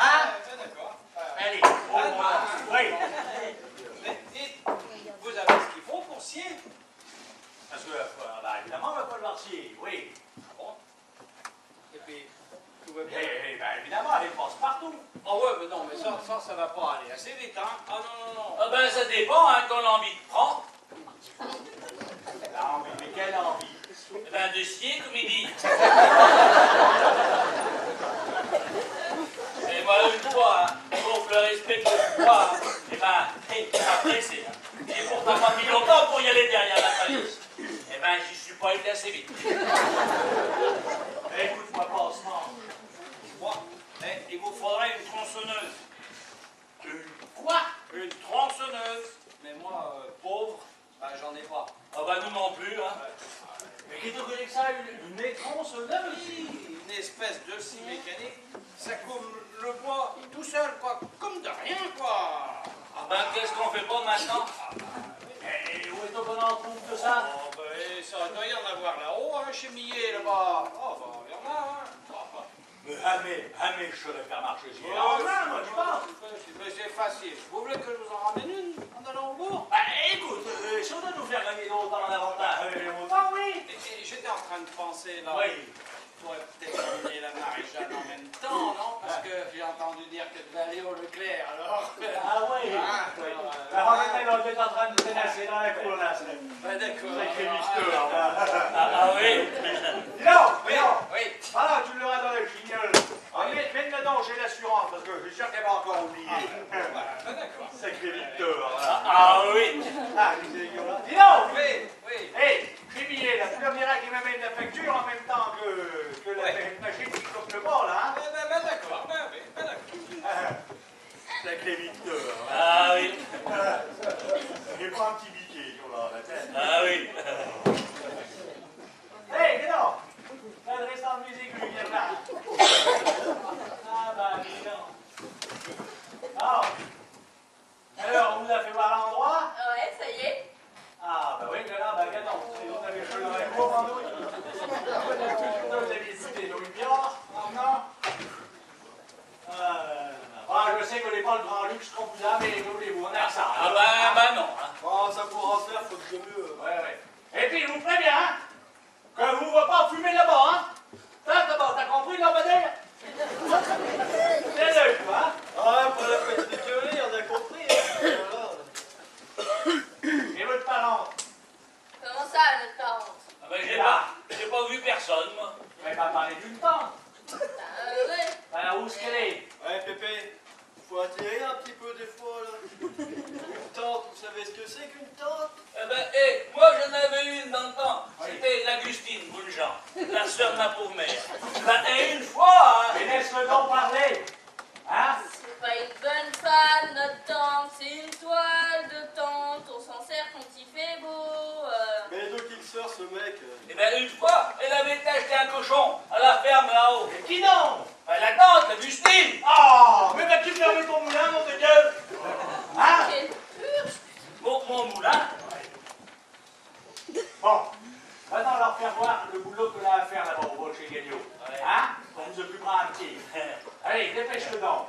Hein? D'accord. Allez, oui. Mais dites, vous avez ce qu'il faut pour scier? Parce que, bah, évidemment, on va pas le marcher, oui. Bon. Et puis, tout va bien? Bah, évidemment, elle passe partout. Ah ouais, mais non, mais ça va pas aller assez vite, hein? Ah non. Ah ben, ça dépend, hein, qu'on a envie de prendre. Là, mais quelle envie. Eh ben, de scier, comme il dit. Et moi, une fois, hein, pour le respect que je crois, eh ben, après, c'est... Et pourtant pas mis longtemps pour y aller derrière la palisse. Eh ben, j'y suis pas été assez vite. Écoute-moi, passe-moi. Bon, il vous faudra une tronçonneuse. Une quoi? Une tronçonneuse. Mais moi, pauvre, ben, j'en ai pas. Ah ben, nous non plus, hein. Mais qui te connaît que ça, une tronçonneuse? Une espèce de scie mécanique, ça coupe le bois tout seul, quoi, comme de rien, quoi. Ah ben, qu'est-ce qu'on fait pas maintenant? Et où est-ce qu'on en trouve de ça? Oh, ben, ça doit y en avoir là-haut, hein, chez Millet, là-bas. Oh, ben, il y en a, hein. Mais jamais je saurais faire marcher ce Oh, là moi, tu penses? mais c'est facile. Vous voulez que je vous en ramène une en allant au bourg? Bah, écoute, si on doit nous faire gagner autant d'avantages, autant, oui. Et j'étais en train de penser, là. Oui. On pourrait peut-être emmener la Marie-Jeanne en même temps, non? Parce que j'ai entendu dire que devait aller au Leclerc, alors. Ah oui. Ah, Oui. alors, La ramène, on est en train de ténasser dans la cour, là. ben, d'accord. C'est mystère, là. Ah oui. Dis donc, Oui, oui. voilà, tu l'auras dans le chignol. Mets-le dedans chez l'assurance, parce que je suis sûr qu'elle va encore oublier. Voilà, ben, d'accord. Sacré Victor. Ah oui. Ah, dis donc. Oui, oui. Hé, j'ai billet, là. Tu leur diras qu'il m'amène la facture en même temps que la machine qui coupe le bord, là. Hein? Ben, d'accord, ben oui, ben d'accord. Sacré Victor. Ah oui. J'ai pas un petit biquet, sur la tête. Ah oui. Hé, dis donc. Là, le restant de musique, lui, vient là. Ah, bah, dis donc. Alors, on vous a fait voir l'endroit? Ouais, ça y est. Ah, bah oui, là, bah, viens donc. Sinon, vous avez fait le réco, Mandouille. Vous avez visité nos bières, maintenant. Je sais que n'est pas le grand luxe qu'on vous a, mais voulez-vous, on a ça. Ah ben non. Hein. Oh, ça pourra se faire, faut que mieux. Ouais. Et puis, je vous préviens, hein, que vous ne voyez pas fumer là-bas, hein. T'as compris, là, modèle? C'est l'œil, toi, hein. Ah, pour la petite gueulée, on a compris. Hein. Et votre parent? Comment ça, notre tante? Ah ben j'ai pas vu personne, moi. Vous n'avez pas parlé d'une tante. Ouais. Ben, où est-ce qu'elle est? Ouais, Pépé, faut atterrir un petit peu des fois, là. Une tante, vous savez ce que c'est qu'une tante? Eh ben, moi j'en avais une dans le temps. C'était l'Agustine Bouljean, la sœur de ma pauvre mère. Ben, et une fois, hein. Mais laisse-le donc parler. Hein? C'est pas une bonne femme, notre tante. C'est une toile de tante. On s'en sert quand il fait beau. Mais d'où qu'il sort, ce mec? Eh ben, une fois, elle avait acheté un cochon à la ferme là-haut. Et qui donc? Ben, la tante, l'Agustine. Oh, mais vas-tu fermer ton moulin, mon de Dieu? Hein? Quelle purge! Mon moulin. Bon, maintenant leur faire voir le boulot que l'on a à faire là-bas au bol chez Gagnot. Hein? On vous occupera un petit. Allez, dépêche-le donc.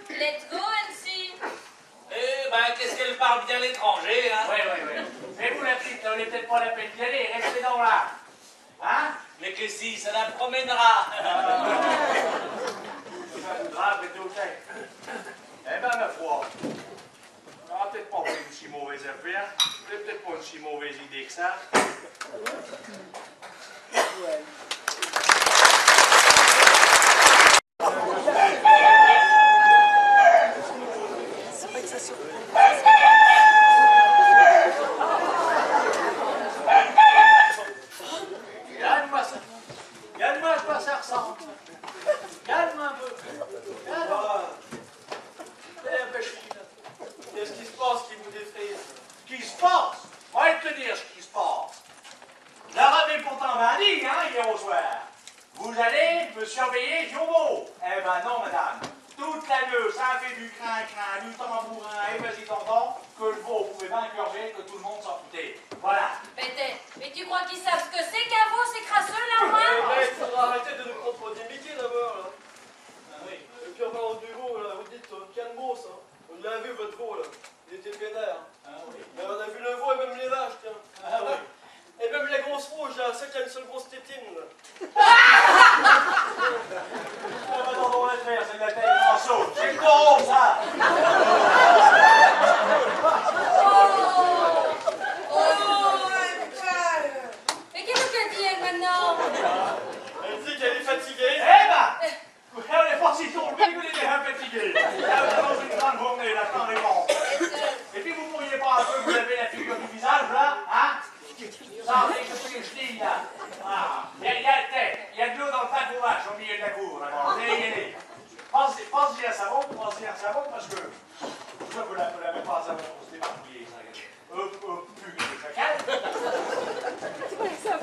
Let's go, Elsie! Eh ben, qu'est-ce qu'elle parle bien l'étranger, hein. Oui. Mais vous, la petite, là, on n'est peut-être pas la peine d'y aller. Restez donc là. Hein? Mais que si, ça la promènera. Grave et tout ça. Eh ben, ma foi, on n'aura peut-être pas fait une si mauvaise affaire. Vous n'avez peut-être pas une si mauvaise idée que ça. Calme-moi ça. Calme-moi à quoi ça ressemble. Calme un peu. Calme. Qu'est-ce qui se passe qui vous défrise? Ce qui se passe? On va te dire ce qui se passe. L'arabe pourtant m'a dit, hein, hier au soir. Vous allez me surveiller Jomo. Eh ben non, madame. Toute la gueule, ça fait du crin-crin, du tambourin, et vas-y tonton, que le veau pouvait bien curger, que tout le monde s'en foutait. Voilà. Mais tu crois qu'ils savent ce que c'est qu'un veau, c'est crasseux, là, moi? Il faudra arrêter de nous prendre pour des Mickey d'abord, là. Oui. Et puis en parlant du veau, là, vous dites calmos, hein. On l'a vu, votre veau, là. Il était vénère. Oui. On a vu le veau et même les vaches, tiens. Ah oui. Et même les grosses rouges, là, celle qui a une seule grosse tétine, là. Ah bah non, on va le faire, c'est de la taille en saut. C'est le taureau, ça. Mais qu'est-ce qu'elle dit, elle, maintenant? Elle dit qu'elle est fatiguée. Eh ben, on n'est pas si tombé que les déjà fatigués. Là, vous avez une grande journée, là, quand est bon. Et puis, vous pourriez pas un peu vous laver la figure du visage, là, hein? Ça, c'est que les chenilles, là. Ah, il y a de l'eau dans le bac aux vaches au milieu de la cour, d'abord. Pensez à savon, parce que ça, vous l'avez pas à savon pour se débarbouiller, ça. Plus que le chacal.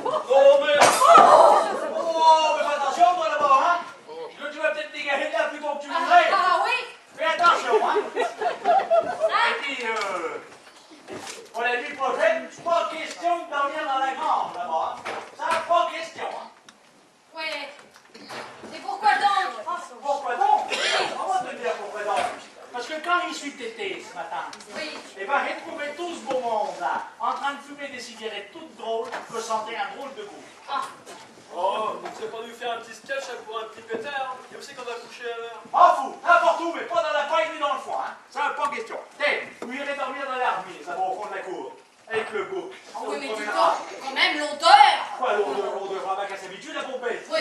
Non, mais... Oh, mais fais attention, toi, d'abord, hein? Tu vas peut-être dégager là plutôt que tu voudrais. Ah oui? Fais attention, hein? Et puis, pour la nuit prochaine, pas question de dormir dans la grange, là-bas. Hein? Ça, pas question, hein? Ouais. Et pourquoi donc? Pourquoi donc? On va te dire pourquoi donc. Parce que quand il suis tété ce matin, Oui. eh ben, j'ai trouvé tout ce beau monde-là, en train de fumer des cigarettes toutes drôles, que sentait un drôle de goût. Ah. Oh, c'est pas nous faire un petit sketch pour un petit pétard. Et aussi qu'on va coucher à l'heure. M'en fous, n'importe où, mais pas dans la paille ni dans le foin, hein? Ça, pas question. T'es, vous irez dormir dans l'armée, ça va au fond de la cour, avec le bouc. Ah oui, mais tu vois, quand même, l'odeur. Quoi, l'odeur, on va qu'à s'habituer à pomper. Oui, oui.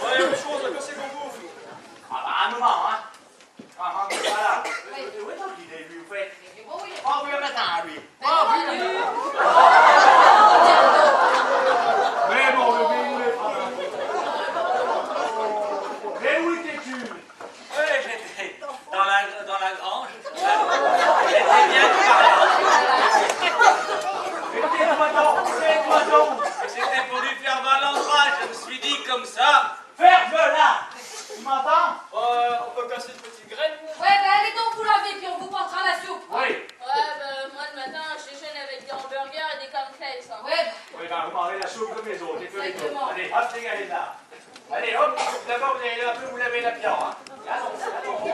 Ouais, une chose, à quoi c'est qu'on bouffe? Ah bah, un moment, hein? Ah, voilà. Oui. Où est donc il est, lui, vous faites? Bon, oui. Pas vu le matin, lui. Ben Pas non, vu le lui. matin. Mais bon, le mais où les frères? Mais où étais-tu? Oui, j'étais dans la grange. J'étais bien par là. Mais tais-toi donc. Et c'était pour lui faire mal l'endroit. Je me suis dit comme ça. Ferme-la. Tu m'entends? On peut casser une petite graine. Ouais, ben allez donc vous laver, puis on vous portera la soupe. Oui. Ouais, ben moi le matin, je déjeune avec des hamburgers et des cornflakes. Hein. Ouais. Oui, ben, vous mangez la soupe comme les autres, et que les autres. Exactement. Allez, hop, dégagez de là. Allez, hop, d'abord vous allez un peu vous laver la pied, hein. Là, il y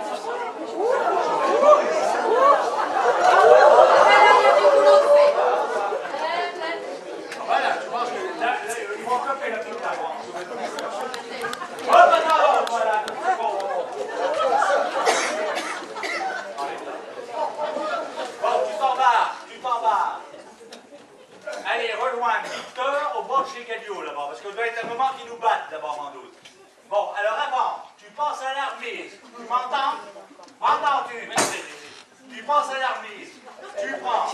a du boulot de fait. Voilà, je pense que là, ils vont couper la petite avant. Hop, maintenant, voilà. Bon, tu t'en vas. Allez, rejoindre Victor au bord de chez Gadio, là-bas, parce que ça doit être un moment qui nous battent, d'abord, en doute. Bon, alors avant, tu passes à l'armise. Tu m'entends? M'entends-tu? Tu passes à l'armise. Tu prends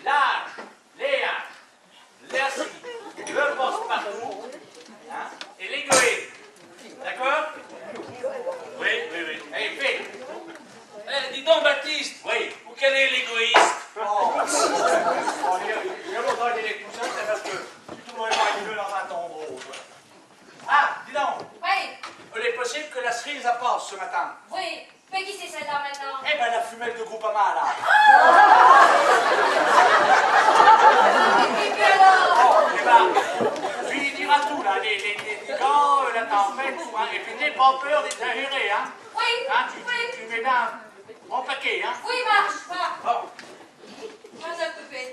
l'âge, les haches, l'acier, le passe-partout, hein, et l'égoïsme. D'accord? Oui, oui, oui. Allez, fais. Eh, dis donc, Baptiste. Oui. Où quel est l'égoïste? Oh. Bon, il y a longtemps qu'il est tout seul, c'est parce que tu trouverais pas une gueule dans un tombeau. Toi. Ah, dis donc. Oui. Il est possible que la cerise passe ce matin. Oui. Mais qui c'est celle-là maintenant? Eh ben, la fumette de Groupama, là. Et puis alors? Bon, eh ben, tu lui diras tout, là, les gants, la tempête, tout, hein. Et puis, n'aie pas peur d'exagérer, hein. Oui. Hein, Oui. tu mets bien bon paquet, hein. Oui, marche. Va. Bon. Moi, ça peut faire.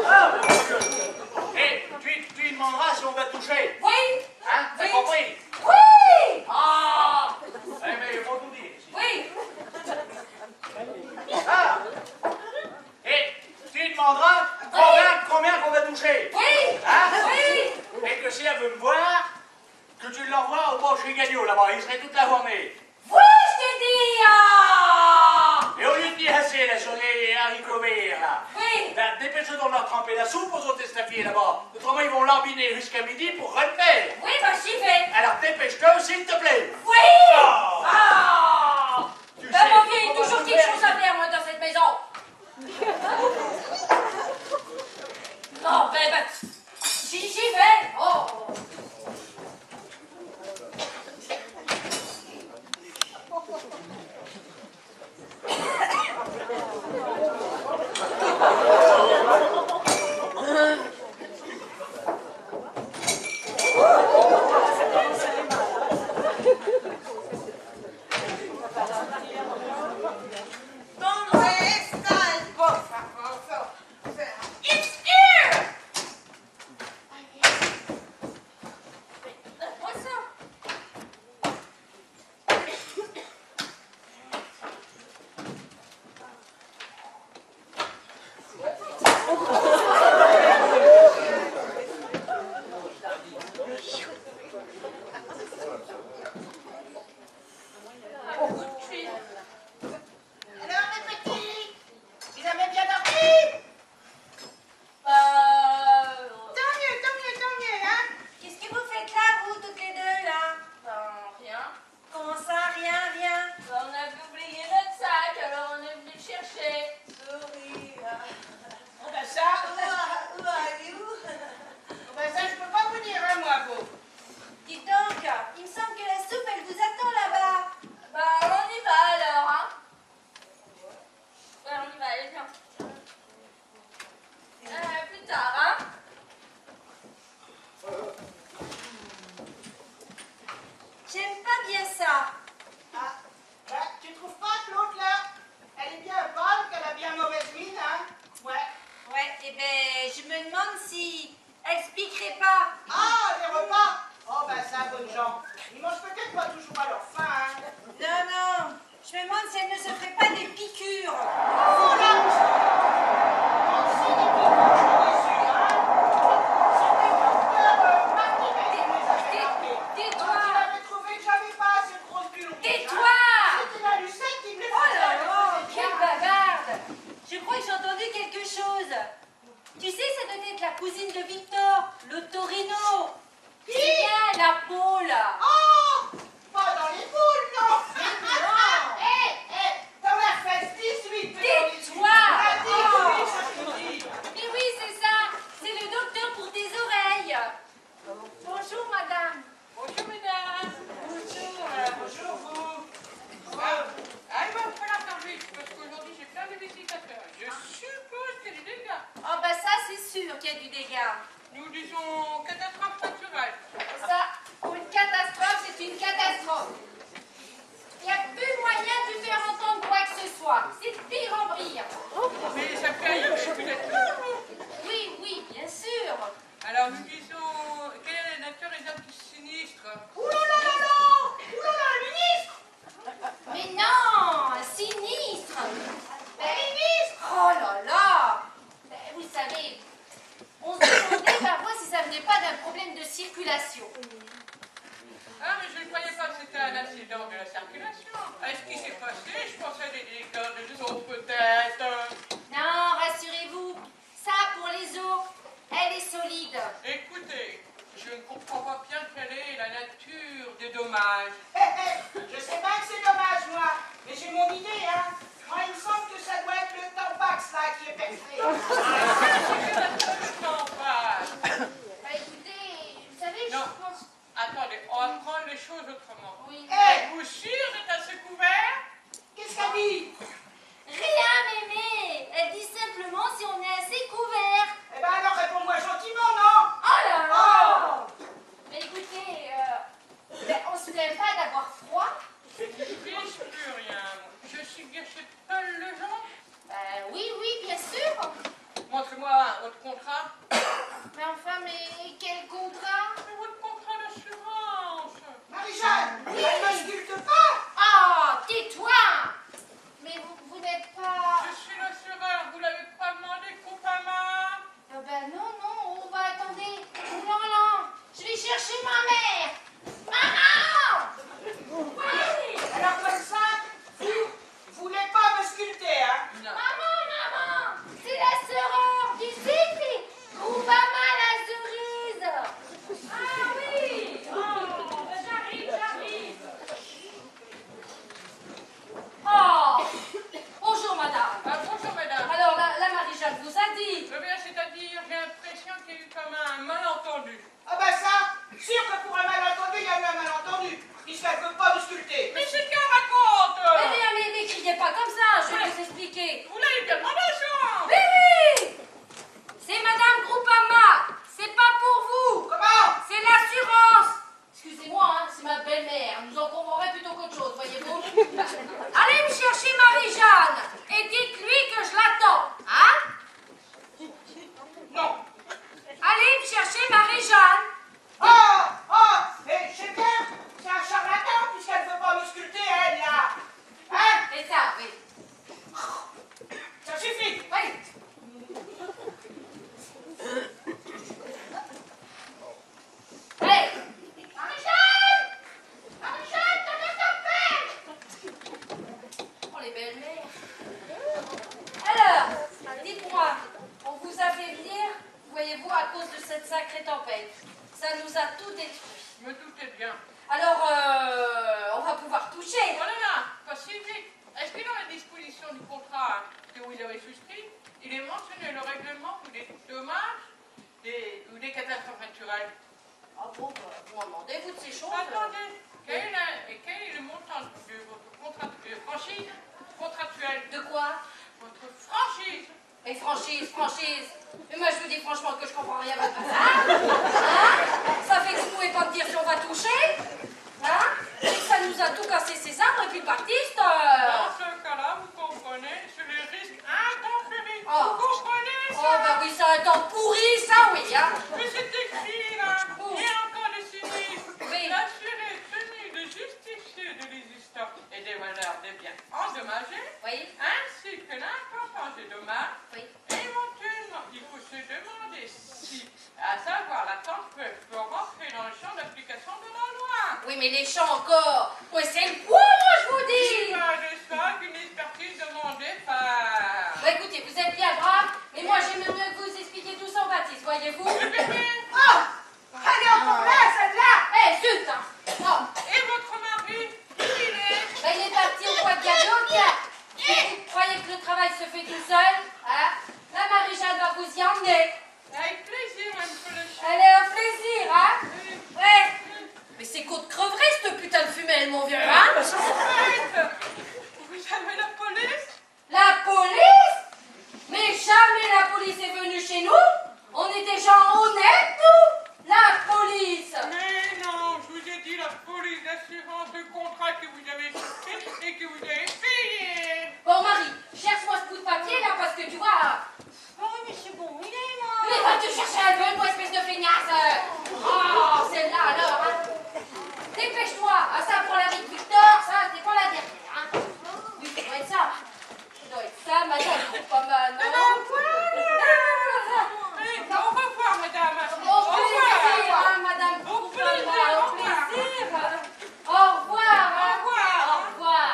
Ah, et tu lui demanderas si on va toucher. Oui. Hein, t'as Oui. compris? Oui. Ah! Eh, mais il faut tout dire. Oui. Ah! Et tu lui demanderas combien qu'on va toucher. Oui. Hein? Oui. Et que si elle veut me voir, que tu l'envoies au bord chez Gagnot, là-bas. Il serait toute la journée. journée. Oui, je t'ai dit, ah! Et au lieu de dire assez la journée haricots verts, là. Oui. Ben, dépêche-toi de leur tremper la soupe aux autres estafiers là-bas. Autrement, ils vont lambiner jusqu'à midi pour relever. Oui, bah j'y vais. Alors dépêche-toi, s'il te plaît. Oui! Oh. Ah! Tu Ben, sais, mon vieux, il y faut a toujours pas quelque tout chose à faire, moi, dans cette maison. Non, ben, j'y vais. Oh! It's here! What's up? Alors, mes petits, vous avez bien dormi? Tant mieux, hein? Qu'est-ce que vous faites là, vous, toutes les deux, là? Rien. Comment ça, rien? On a oublié notre sac, alors on est venu le chercher. Sorry. Oh, ben ça, Who are you? oh, ben ça, je peux pas vous dire, hein, moi, vous. Dites donc, il me semble que la soupe, elle vous attend là-bas. Bah, on y va alors, hein? Ouais, on y va, allez, viens. Plus tard, hein? J'aime pas bien ça. Ah, ben, tu trouves pas que l'autre, là, elle est bien pâle, qu'elle a bien mauvaise mine, hein? Ouais. Ouais, eh ben, je me demande si elle se piquerait pas. Ah, les repas? Oh, ben ça, bonnes gens. Ils mangent peut-être pas toujours à leur faim, hein? Non, je me demande si elle ne se ferait pas des piqûres. Oh là! Aussi des piquants, je suis déçue, hein? C'était le docteur Martinet qui les avait marqués. Tais-toi. Quand il avait trouvé que j'avais pas assez de grosses bulles rouges, Tais-toi. hein, c'était la Lucette qui me les Oh faisait. là là, avec quelle ses bavarde. Je crois que j'ai entendu quelque chose. Tu sais, ça doit être la cousine de Victor, le Torino. Qui? C'est bien, la Paule. Oh! Pas dans les boules, non! Dans la fesse 18, Tais-toi. La 18, ça je te dis. Mais oui, c'est ça. C'est le docteur pour tes oreilles. Bonjour, madame. Bonjour mesdames. Bonjour, vous. Il va falloir faire vite parce qu'aujourd'hui j'ai plein de visites à faire. Je suppose qu'il y a du dégât. Oh, bah ça, c'est sûr qu'il y a du dégât. Nous disons catastrophe naturelle. Ça, pour une catastrophe, c'est une catastrophe. Il n'y a plus moyen de lui faire entendre quoi que ce soit. C'est de pire en pire. Mais ça fait vous êtes là, vous. Oui, bien sûr. Alors nous disons, quelle est la nature des actes sinistres? Ouh là là là là! Ouh là là, le ministre! Mais non, un sinistre. Le ministre! Oh là là. Ben, vous savez, on se demandait parfois si ça venait pas d'un problème de circulation. Ah mais je ne croyais pas que c'était un accident de la circulation. Est-ce qu'il s'est passé? Je pensais à des dégâts de eaux peut-être. Non, rassurez-vous, ça pour les os, elle est solide. Écoutez, je ne comprends pas bien quelle est la nature des dommages. Je sais pas que c'est dommage, moi, mais j'ai mon idée, hein. Moi, il me semble que ça doit être le tampax, là, qui est percé. Le temps passe. Bah écoutez, vous savez, je Non. pense... Attendez, on va prendre les choses autrement. Oui. Êtes-vous sûr d'être assez couvert? Qu'est-ce qu'elle dit? Rien, mémé. Elle dit simplement si on est assez couvert. Eh ben alors, réponds-moi gentiment, non? Oh là là. Mais écoutez, on se plaint pas d'avoir froid. Je ne fiche plus rien. Je suis bien chez Paul Lejean. Oui, bien sûr. Montrez-moi votre contrat. Mais enfin, mais quel contrat? C'est votre contrat d'assurance. Marie-Jeanne, Oui. elle m'insulte pas! Oh, tais-toi. Mais vous n'êtes pas... Je suis l'assureur. Vous l'avez pas demandé, Groupama? Ben non, on va attendez. Non, je vais chercher ma mère. Maman! Oui. franchise contractuelle. De quoi? Votre franchise. Mais franchise. Mais moi, je vous dis franchement que je comprends rien à votre bazar. Hein? Ça fait que vous pouvez pas me dire si on va toucher. Hein? Et que ça nous a tout cassé ces arbres et puis Baptiste. Dans ce cas-là, vous comprenez, c'est les risques intempéries. Oh. Vous comprenez ça? Oh, bah oui, ça a un temps pourri, ça, oui, hein? Mais c'est écrit, là. Oh. Et encore des sinistres. Oui. L'assuré est tenu de justifier de l'existence et des valeurs des biens endommagés, Oui. ainsi que l'importance des dommages. Oui. Éventuellement, il faut se demander si, à savoir l'attente peut rentrer dans le champ d'application de la loi. Oui, mais les champs encore. Oui, c'est le bois, moi, je vous dis. Pas de ça qu'une expertise demandée par... Bah écoutez, vous êtes bien brave, mais moi, j'aimerais mieux que vous expliquiez tout ça au Baptiste, voyez-vous? Oh, elle est encore là, celle-là. Eh, zut, hein. Oh. Et votre mari, il est... Ben, il est parti au bois de Gadio, tiens. Vous croyez que le travail se fait tout seul? Hein? La Marie-Jeanne va vous y emmener. Avec plaisir, Mme Colochon. Elle est un plaisir, hein? Ouais. Mais c'est côte creverait, cette putain de fumelle, mon vieux, hein? Vous savez la police? La police? Mais jamais la police est venue chez nous. On est des gens honnêtes, nous. La police. Mais non, je vous ai dit la police d'assurance de contrat que vous avez fait et que vous avez payé. Bon, Marie, cherche-moi ce bout de papier, là, parce que tu vois... Oh, mais c'est bon, il est là. Mais va te chercher un peu, toi, espèce de feignasse. Oh, celle-là, alors, hein. Dépêche-toi. Ah, ça, pour la vie de Victor, ça, c'est pas la dernière, hein. Oui, ça doit être ça. Ça doit être ça, madame. Pas mal, non? Au revoir, madame. Au plaisir, hein, madame. Au plaisir. Au plaisir. Au revoir, hein. Au revoir. Au revoir.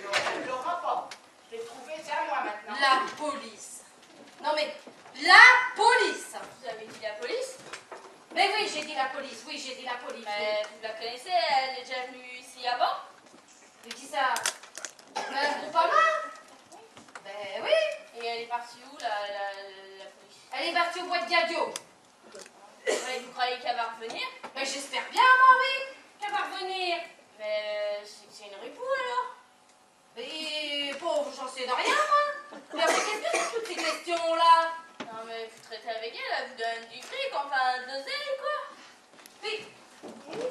Non, elle l'aura pas. Je l'ai trouvé, c'est à moi maintenant. La police. Non, mais la police. Vous avez dit la police? Mais oui, j'ai dit la police. Oui, j'ai dit la police. Mais vous la connaissez, elle est déjà venue ici avant? Mais qui ça? Madame Groupama? Ben oui. Et elle est partie où, la police? Elle est partie au bois de Gadio. Ouais, vous croyez qu'elle va revenir? Mais j'espère bien, moi, oui, qu'elle va revenir. Mais c'est une ripoux, alors? Mais pauvre, j'en sais de rien, moi. Mais qu'est-ce que c'est toutes ces questions-là? Non, mais vous traitez avec elle, elle vous donne du fric, enfin, d'oseille, quoi. Mais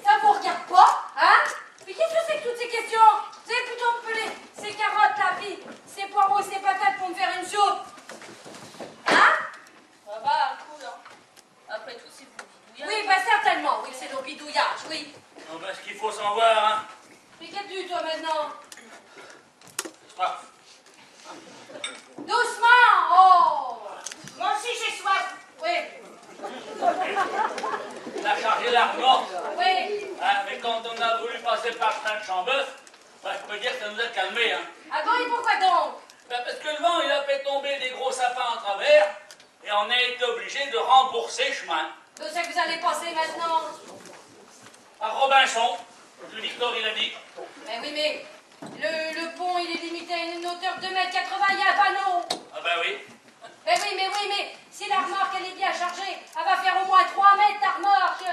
ça vous regarde pas, hein? Mais qu'est-ce que c'est que toutes ces questions? Vous avez plutôt me peler ces carottes, la vie, ces poireaux et ces patates pour me faire une soupe. Hein? Ça va, cool, hein. Après tout, c'est vous bidouillage. Oui, bah certainement, oui, c'est nos bidouillages, oui. Non, ben, ce qu'il faut savoir, hein. Mais qu'as-tu, toi, maintenant? Soif. Doucement, oh! Moi aussi, j'ai soif. Oui, On a chargé l'argent. oui. Hein, mais quand on a voulu passer par Saint-Chambeuf, ben, je peux dire que ça nous a calmés. Hein. Ah bon, et pourquoi donc? Ben, parce que le vent, il a fait tomber des gros sapins en travers, et on a été obligé de rembourser chemin. D'où c'est que vous allez passer maintenant? À Robinson, le Victor, il a dit. Mais oui, mais le pont, il est limité à une hauteur de 2,80 m, il y a un panneau. Ah ben oui. Mais oui, mais si la remorque, elle est bien chargée, elle va faire au moins 3 mètres, ta remorque.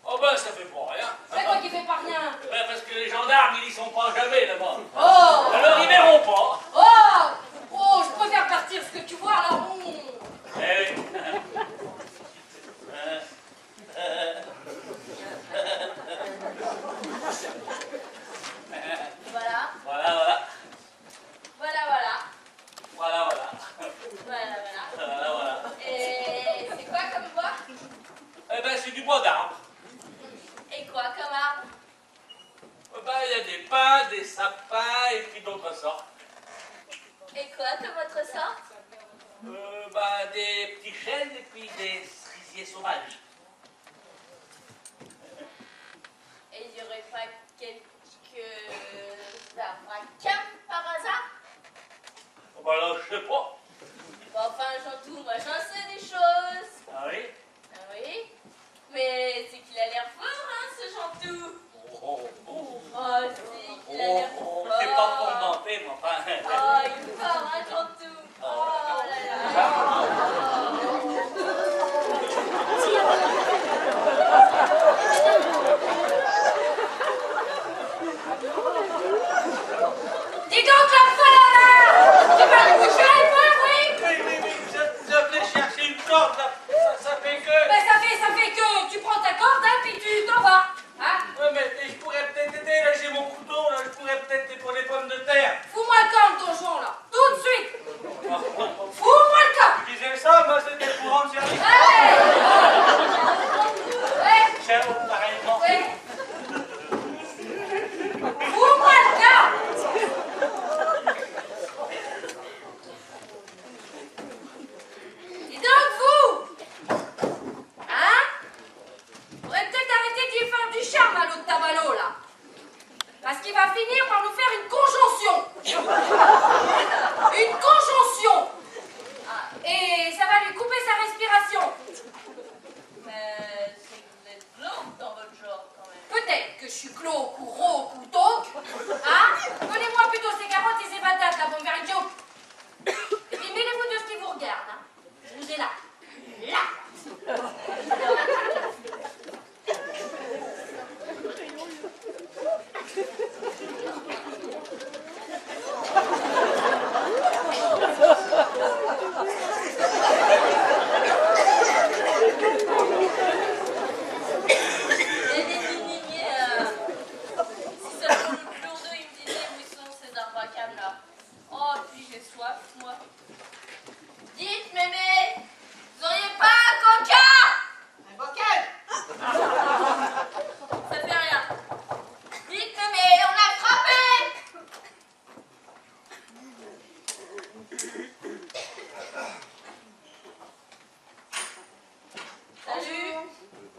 Oh ben, ça fait pas rien. C'est quoi qui fait pas rien? Ben, parce que les gendarmes, ils y sont pas jamais là-bas. Oh! Alors, ils verront pas. Oh, je préfère partir, ce que tu vois, là. Eh oui. Voilà. Voilà. Et c'est quoi comme bois? Eh ben, c'est du bois d'arbre. Et quoi comme arbre? Ben, il y a des pins, des sapins et puis d'autres sortes. Et quoi comme autre sorte? Ben, des petits chênes et puis des cerisiers sauvages. Et il n'y aurait pas quelques arbres à camp par hasard? Oh, ben là, je sais pas. Bon, enfin, Jean-Tout, moi j'en sais des choses. Ah oui? Ah oui? Mais c'est qu'il a l'air fort, hein, ce Jean-Tout. Oh, Si, qu'il a l'air fort. c'est pas pour m'enfer, mais enfin. Oh, il est fort, hein, Jean-Tout. Oh là là. Et donc la voilà là! Tu vas te coucher un peu, oui? Oui, je vais chercher une corde, ça fait que... Ben ça fait que tu prends ta corde, hein, puis tu t'en vas. Hein? Ouais, mais je pourrais peut-être aider, là j'ai mon couteau, là je pourrais peut-être pour les pommes de terre. Fous-moi le camp de ton jonc là, tout de suite! Fous-moi le camp! Tu disais ça, moi c'était pour rendre service. Ouais! Tiens, pareillement. Ouais! Fous-moi le camp! Et donc vous, hein? Faudrait peut-être arrêter d'y faire du charme à l'autre tabaleau là. Parce qu'il va finir par nous faire une conjonction. Une conjonction. Et ça va lui couper sa respiration. Mais c'est que vous êtes glauque dans votre genre, quand même. Peut-être que je suis glauque ou rauque ou tauque. Hein? Donnez-moi plutôt ces carottes et ces patates là, bon Mary Jo. Et puis mêlez-vous de ce qui vous regarde. Hein? Je vous ai là. Là. Si seulement le lourdeau il me disait où sont ces arbacans là. Oh, puis j'ai soif, moi. Dites, mémé, vous auriez pas un coca? Un bocal? Ça fait rien. Dites, mémé, on a frappé! Salut!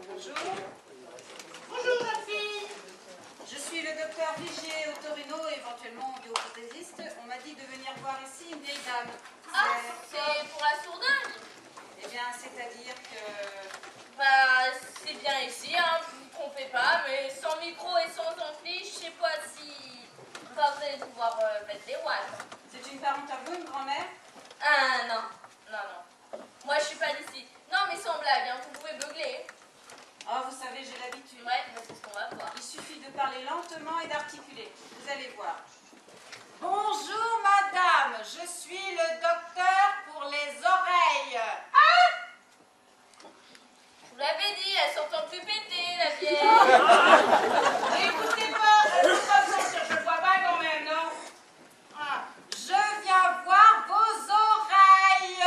Bonjour, Bonjour, jeune fille. je suis le docteur Vigier Autorino, éventuellement bioprothésiste. On m'a dit de venir voir ici une vieille dame. Ah, c'est pour la sourdingue? Eh bien, c'est-à-dire que... Bah, c'est bien ici, hein, vous vous trompez pas, mais sans micro et sans ampli, je sais pas si... Enfin, vous allez pouvoir mettre des watts. C'est une parente à vous, une grand-mère? Ah, non, non. Moi, je suis pas d'ici. Non, mais sans blague, hein, vous pouvez beugler. Oh, vous savez, j'ai l'habitude. Ouais, bah, c'est ce qu'on va voir. Il suffit de parler lentement et d'articuler. Vous allez voir. Bonjour, madame. Je suis le docteur pour les oreilles. Je vous l'avais dit, elle s'entend plus péter, la vieille. Écoutez-moi, de toute façon, je vois pas quand même, non? Ah. Je viens voir vos oreilles.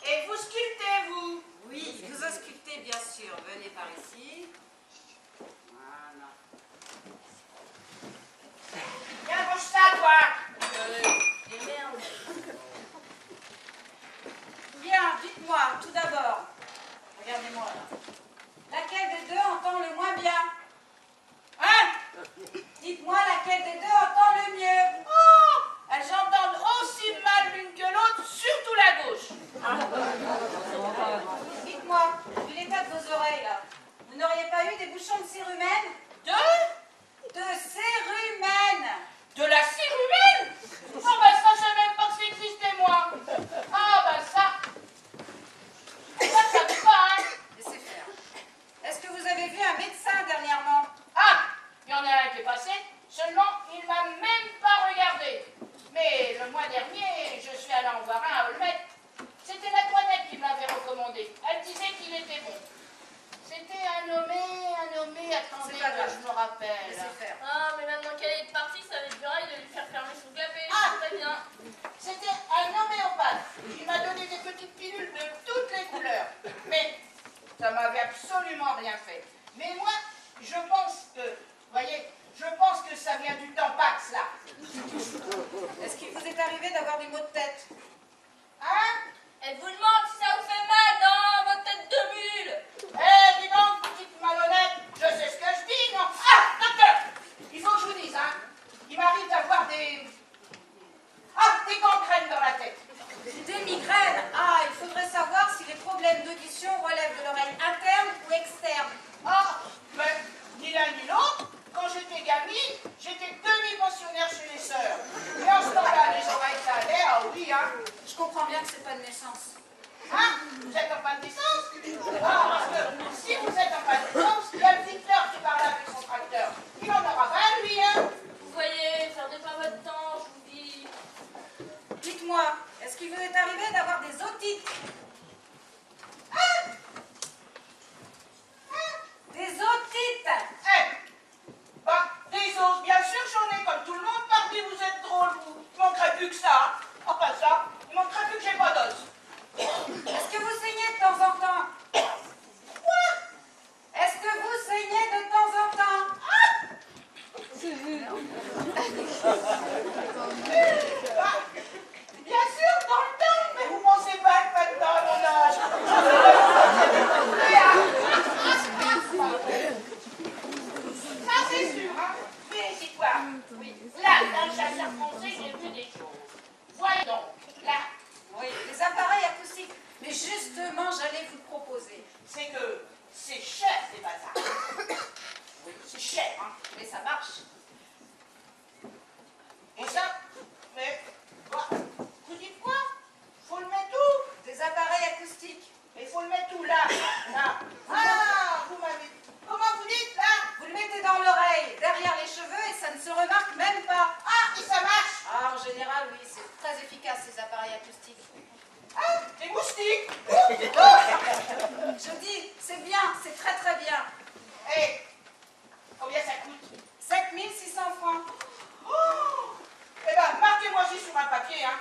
Et vous sculptez, vous? Oui, vous auscultez, bien sûr. Venez par ici. Voilà. Viens, bouge ça, toi. Et merde. Bien, dites-moi, tout d'abord. Regardez-moi là. Laquelle des deux entend le moins bien? Hein? Dites-moi laquelle des deux entend le mieux? Oh, elles entendent aussi mal l'une que l'autre, surtout la gauche. Dites-moi, vu l'état de vos oreilles là, vous n'auriez pas eu des bouchons de cérumen? De cérumen! De la cérumen? Oh, bah ça, je sais même pas que ça existait, moi. Ah, bah ça savait pas, hein. Laissez faire. Est-ce que vous avez vu un médecin dernièrement? Ah, il y en a un qui est passé, seulement il m'a même pas regardé. Mais le mois dernier, je suis allée en voir un à Olmec. C'était la Toinette qui me l'avait recommandé. Elle disait qu'il était bon. C'était un nommé, attendez, C'est pas grave. que je me rappelle. Laissez faire. Ah, mais maintenant qu'elle est partie, ça va être dur de lui faire fermer son clapet. Ah. C'est très bien. C'était un homéopathe. Il m'a donné des petites pilules de toutes les couleurs. Mais ça m'avait absolument rien fait. Mais moi, je pense que, voyez, je pense que ça vient du Tampax, là. Est-ce qu'il vous est arrivé d'avoir des maux de tête? Hein? Elle vous demande si ça vous fait mal dans votre tête de mule. Eh, dis donc, petite malhonnête, je sais ce que je dis, non? Ah, docteur, il faut que je vous dise, hein, il m'arrive d'avoir des gangrènes dans la tête. Des migraines? Ah, il faudrait savoir si les problèmes d'audition relèvent de l'oreille interne ou externe. Ah, ben, ni l'un ni l'autre, quand j'étais gamine, j'étais demi-pensionnaire chez les sœurs. Et en ce temps-là, les oreilles, ça allait, ah oui, hein. Je comprends bien que c'est pas de naissance. Hein? Vous êtes en panne d'essence? Ah, parce que si vous êtes en panne d'essence, il y a le Victor qui parle avec son tracteur. Il en aura 20, lui, hein? Vous voyez, faire des pas plus que ça. Enfin ça, il manquerait plus que j'ai pas d'os. Est-ce que vous saignez de temps en temps? Quoi? Est-ce que vous saignez de temps en temps? Ah, bien sûr, dans le temps, mais vous pensez pas que maintenant, à mon âge, ça c'est sûr, hein. Mais c'est quoi? Oui. Là, dans le chasseur français, j'ai vu des choses. Voyons donc, là. Oui, les appareils acoustiques. Mais justement, j'allais vous le proposer. C'est que c'est cher ces bazars. Oui, c'est cher, hein. Mais ça marche. Et ça, mais, quoi? Vous dites quoi? Faut le mettre où? Des appareils acoustiques. Mais faut le mettre où, là? Là. Ah, vous m'avez... Comment vous dites, là? Vous le mettez dans l'oreille, derrière les cheveux, et ça ne se remarque même pas. Ah, et ça marche? Ah, en général, oui, c'est très efficace, ces appareils acoustiques. Ah, des moustiques. Je dis, c'est bien, c'est très très bien. Et combien ça coûte? 7600 francs. Oh, eh ben, marquez-moi ça sur un papier, hein.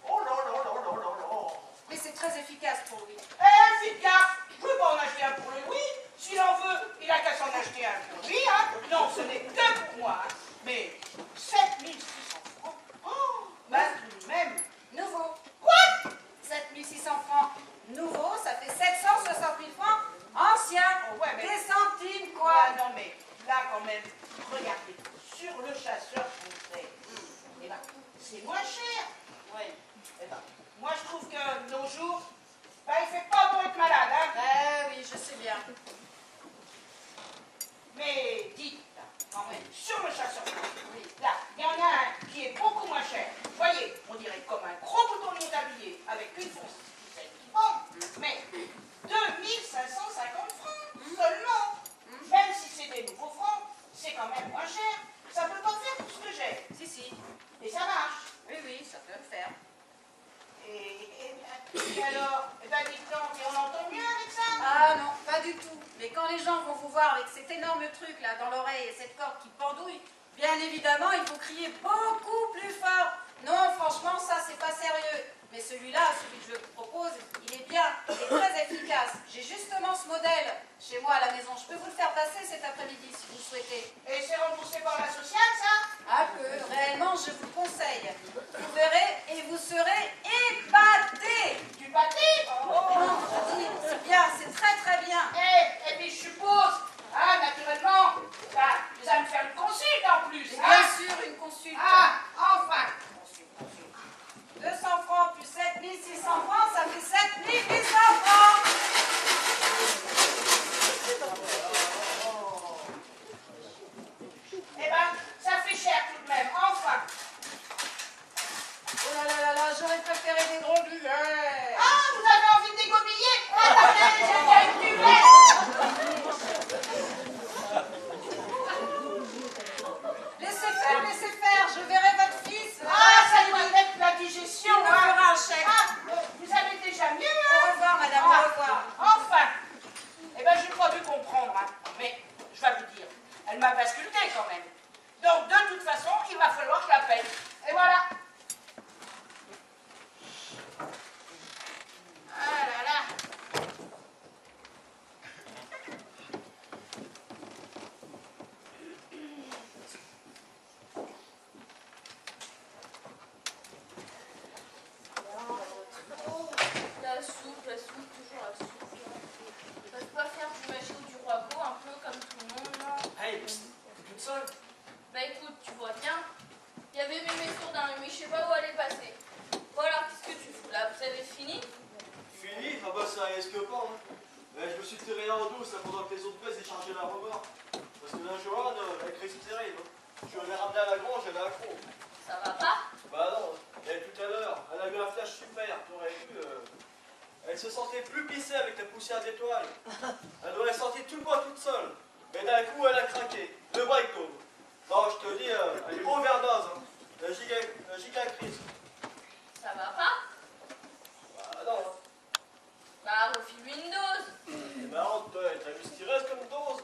Oh là là là là là là. Mais c'est très efficace pour lui. Efficace. Je veux pas en acheter un pour le Louis. S'il en veut, il a qu'à s'en acheter un pour lui, hein. Non, ce n'est que pour moi, hein. Mais 7600 francs. Oh, bah tout de même. Nouveau. Quoi? 7600 francs. Nouveau, ça fait 760 000 francs. Ancien. Oh, ouais, mais... Des centimes, quoi. Ah, non, mais là, quand même, regardez, sur le chasseur français, eh ben, c'est moins cher. Oui. Eh ben, moi, je trouve que nos jours, ben, il fait pas bon être malade, hein. Oui, je sais bien. Mais dites, là, quand même, sur le chasseur français, Oui. là, il y en a un qui est beaucoup moins cher. Vous voyez, on dirait comme un gros bouton de tablier avec une fonce qui bombe, mais 2550 francs seulement. Même si c'est des nouveaux francs, c'est quand même moins cher. Ça peut pas faire tout ce que j'ai. Si, si. Et ça marche. Oui, oui, ça peut le faire. Et alors, eh ben dites donc, et on entend mieux avec ça? Ah non, pas du tout. Mais quand les gens vont vous voir avec cet énorme truc là dans l'oreille et cette corde qui pendouille, bien évidemment, il faut crier beaucoup plus fort. Non, franchement, ça, c'est pas sérieux. Mais celui-là, celui que je vous propose, il est bien, il est très efficace. J'ai justement ce modèle chez moi à la maison. Je peux vous le faire passer cet après-midi si vous le souhaitez. Et c'est remboursé par la sociale, ça? Un peu. Réellement, je vous le conseille. Vous verrez et vous serez épatés. Du pâté? Oh. Non, je dis, c'est bien, c'est très très bien. Et puis je suppose, hein, naturellement, bah, vous allez me faire une consulte en plus. Et Hein? bien sûr, une consulte. Ah, enfin. 200 francs plus 7600 francs, ça fait 7800 francs. Eh ben, ça fait cher tout de même, enfin. Oh là là là là, j'aurais préféré des gros billets. Ah, vous avez envie de dégobiller? Attendez, j'ai bien une duvet. Laissez faire, je verrai votre fils. Ah, ça doit être la digestion, Il me hein. fera un chèque. Ah, vous allez déjà mieux, Au hein? revoir, madame, Ah, au revoir. enfin. Eh ben, je crois dû comprendre, hein. Mais, je vais vous dire, elle m'a pas sculpté quand même. Donc, de toute façon, il va falloir que je la paye. Et voilà. Ah là là. La soupe, toujours la soupe. On peut pas faire du maché ou du roico un peu comme tout le monde, non? Hey, psst, t'es toute seule? Bah écoute, tu vois bien, il y avait mémé sourdin, mais je sais pas où elle est passée. Voilà, qu'est-ce que tu fous là? Vous avez fini? Fini? Ah bah ça risque pas, hein. Je me suis tiré en douce là, pendant que les autres baisses déchargeaient la remorque. Parce que la Joanne, la crise terrible. Hein. Je l'ai ramenée à la grange, elle est accro. Ça va pas? Bah non, et tout à l'heure, elle a eu un flash super, t'aurais vu. Elle se sentait plus pissée avec la poussière d'étoiles. Elle aurait sorti tout le bois toute seule. Et d'un coup, elle a craqué. Le bras il tombe. Non, je te dis, elle est overdose. Hein. La giga crise. Ça va pas? Bah non. Hein. Bah refile-lui une dose. C'est marrant, t'as vu ce qui reste comme dose.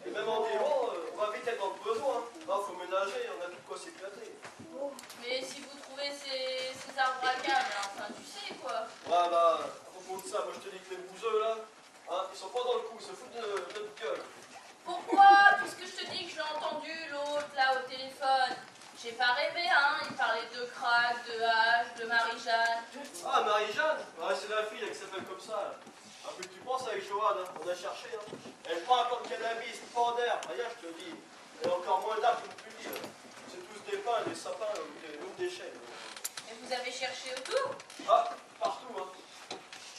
Et même en disant, on va vite être dans le besoin. Hein. Non, faut ménager, on a plus de quoi s'éclater. Mais si vous d'Arbracam, là, enfin, tu sais, quoi. Ouais, bah, à propos de ça, moi je te dis que les bouseux là, hein, ils sont pas dans le coup, ils se foutent de notre gueule. Pourquoi? Puisque je te dis que je l'ai entendu, l'autre, là, au téléphone. J'ai pas rêvé, hein. Il parlait de crack, de hache, de Marie-Jeanne. Ah, Marie-Jeanne? Ouais, c'est la fille là, qui s'appelle comme ça. Là. Ah, puis tu penses avec Joanne, hein, on a cherché. Hein. Elle prend un plan de cannabis, pas d'air. Regarde, je te dis. Elle a encore moins d'arbres que tu dis. C'est tous des pins, des sapins, ou des chênes. Et vous avez cherché autour? Ah, partout, hein.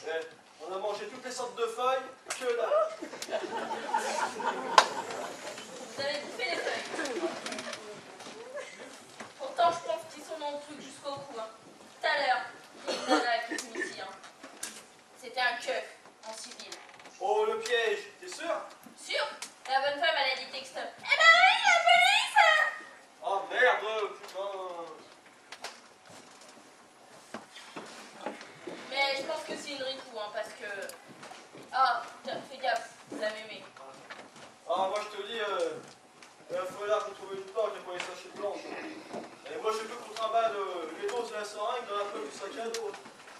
Eh, on a mangé toutes les sortes de feuilles, que dalle. Vous avez bouffé les feuilles. Pourtant, je pense qu'ils sont dans le truc jusqu'au cou. Hein. Tout à l'heure, il y a une nana qui est venue ici. Hein. C'était un keuf en civil. Oh, le piège, t'es sûr? Sûr? La bonne femme, elle a dit texte. Eh ben oui, la police! Oh merde, putain. Mais je pense que c'est une ricou, hein, parce que... Ah, fais gaffe, la mémé. Ah, moi je te dis, il va falloir qu'on trouve une porte pour les sachets blancs. Et moi je peux contrebande les doses de la seringue dans la poche du sac à dos.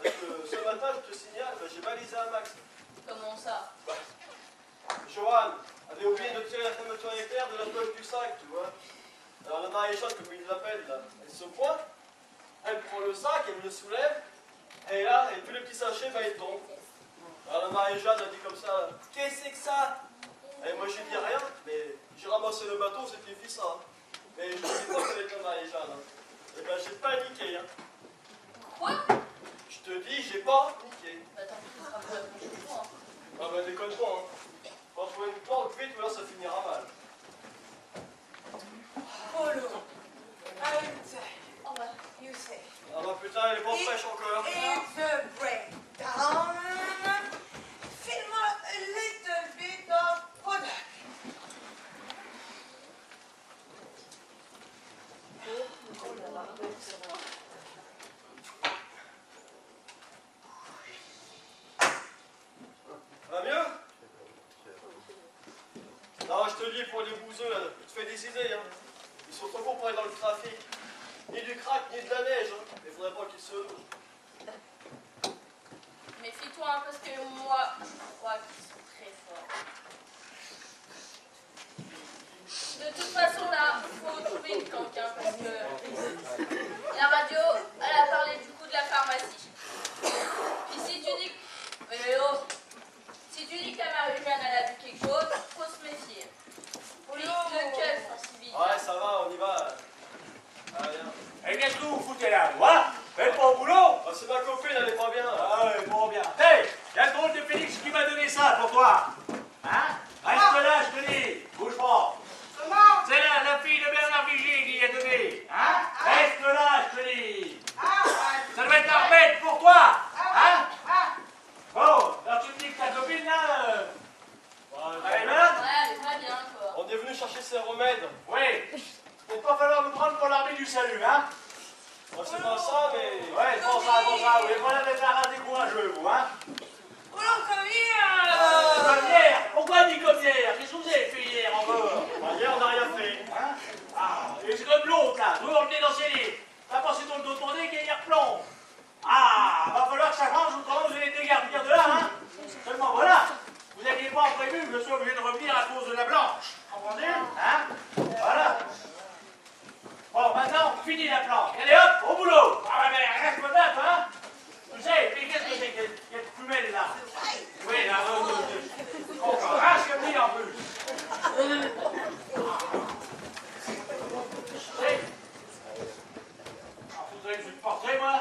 Parce que ce matin, je te signale, j'ai balisé un max. Comment ça? Joanne avait oublié de tirer la fermeture éclair de la poche du sac, tu vois. Alors la Marie-Jeanne, comme il l'appelle, là, elle se pointe, elle prend le sac, elle me le soulève, et là, et tous les petits sachets, bah, ils tombent. Alors la Marie-Jeanne a dit comme ça, qu'est-ce que c'est que ça? Et moi j'ai dit rien, mais j'ai ramassé le bateau, c'était fait ça. Hein. Mais je ne sais pas qu'avec la Marie-Jeanne. Hein. Et ben j'ai pas niqué. Hein. Quoi? Je te dis, j'ai pas niqué. Bah tant pis, ce sera pas la prochaine fois. Hein. Ah bah déconne pas. Hein. Quand trouver une porte vite, ou alors ça finira mal. Polo, I will say, Oh bah. you say, Ah bah putain, elle est pas fraîche encore. it's a breakdown. Fais-moi a little bit of product. Va mieux? Non, je te dis, pour les bouseux, là, tu te fais des idées, hein. Ils sont trop courts pour aller dans le trafic. Ni du crack, ni de la neige, hein. Il faudrait pas qu'ils se louent. Méfie-toi, hein, parce que moi, je crois qu'ils sont très forts. De toute façon, là, il faut trouver une canque, hein, parce que la radio, elle a parlé du coup de la pharmacie. Puis si tu dis que... Si tu dis que la Marie-Jeanne, elle a vu quelque chose, faut se méfier. Oui, le keuf en civil. Ouais, ça va, on y va. Allez, Et qu'est-ce que vous foutez là, vous, hein? Faites pas au boulot? ah, c'est ma copine, elle est pas bien. Ah ouais, bon bien. Hey, y'a le drôle de Félix qui m'a donné ça pour toi. Hein? Reste là, je te dis. Bouge pas. Comment? C'est la fille de Bernard Vigier qui l'a donné. Hein? Reste là, je te dis. Ça doit être un remède pour toi. Hein? Bon, alors tu me dis que ta copine là... elle est malade? Ouais, elle est pas bien, quoi. On est venu chercher ses remèdes. Oui. Il va pas falloir nous prendre pour l'armée du salut, hein? Moi, c'est pas ça, mais. Ouais, c'est pour ça, oui. Voilà des arrêts courageux, vous, hein? Polo, come here. Comme hier. Pourquoi dit comme hier? Qu'est-ce que vous avez fait hier encore? Bah, hier, on n'a rien fait. Hein? Ah, et c'est comme l'autre, là, toujours le nez dans ses livres. T'as passé dans le dos de ton nez qu'il y a replomb. Ah, va falloir que ça change, autrement vous allez te dégarpir de là, hein? Seulement voilà, vous n'aviez pas prévu que je sois obligé de revenir à cause de la blanche. Entendu? Hein? Voilà. Bon, maintenant, fini la planque. Allez hop, au boulot. Ah, mais reste pas date, hein? Tu sais, mais qu'est-ce que c'est qu'il y a de fumée là? Oui, là, encore rage comme lui en plus. Je vais te porter, moi.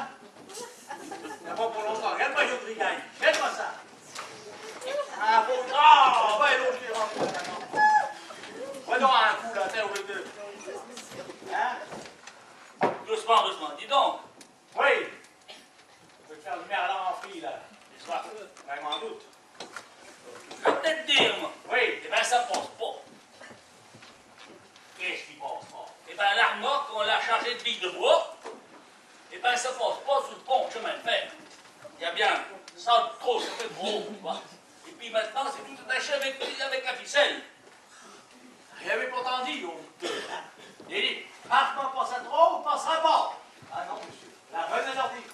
Il n'y a pas pour longtemps. Regarde-moi, je grigaille. Regarde-moi ça. Ah, bon. Oh, va l'autre qui rentre maintenant. Va donc un coup, là, tiens, au lieu de. Hein? Doucement, doucement. Dis donc. Oui. Je vais te faire du merlan en frit, là. Ce soir. Vraiment en doute. Je vais peut-être dire, moi. Oui. Eh bien, ça passe pas. Qu'est-ce qui passe pas? Eh bien, la remorque, on l'a chargée de billes de bois. Eh bien, ça passe pas sous le pont, chemin de fer. Il y a bien ça de trop, ça fait trop, tu vois. Et puis maintenant, c'est tout attaché avec la ficelle. J'avais pourtant dit, on dit. J'ai dit, franchement, passe à trop, on passera pas. Ah non, monsieur. La reine est sortie.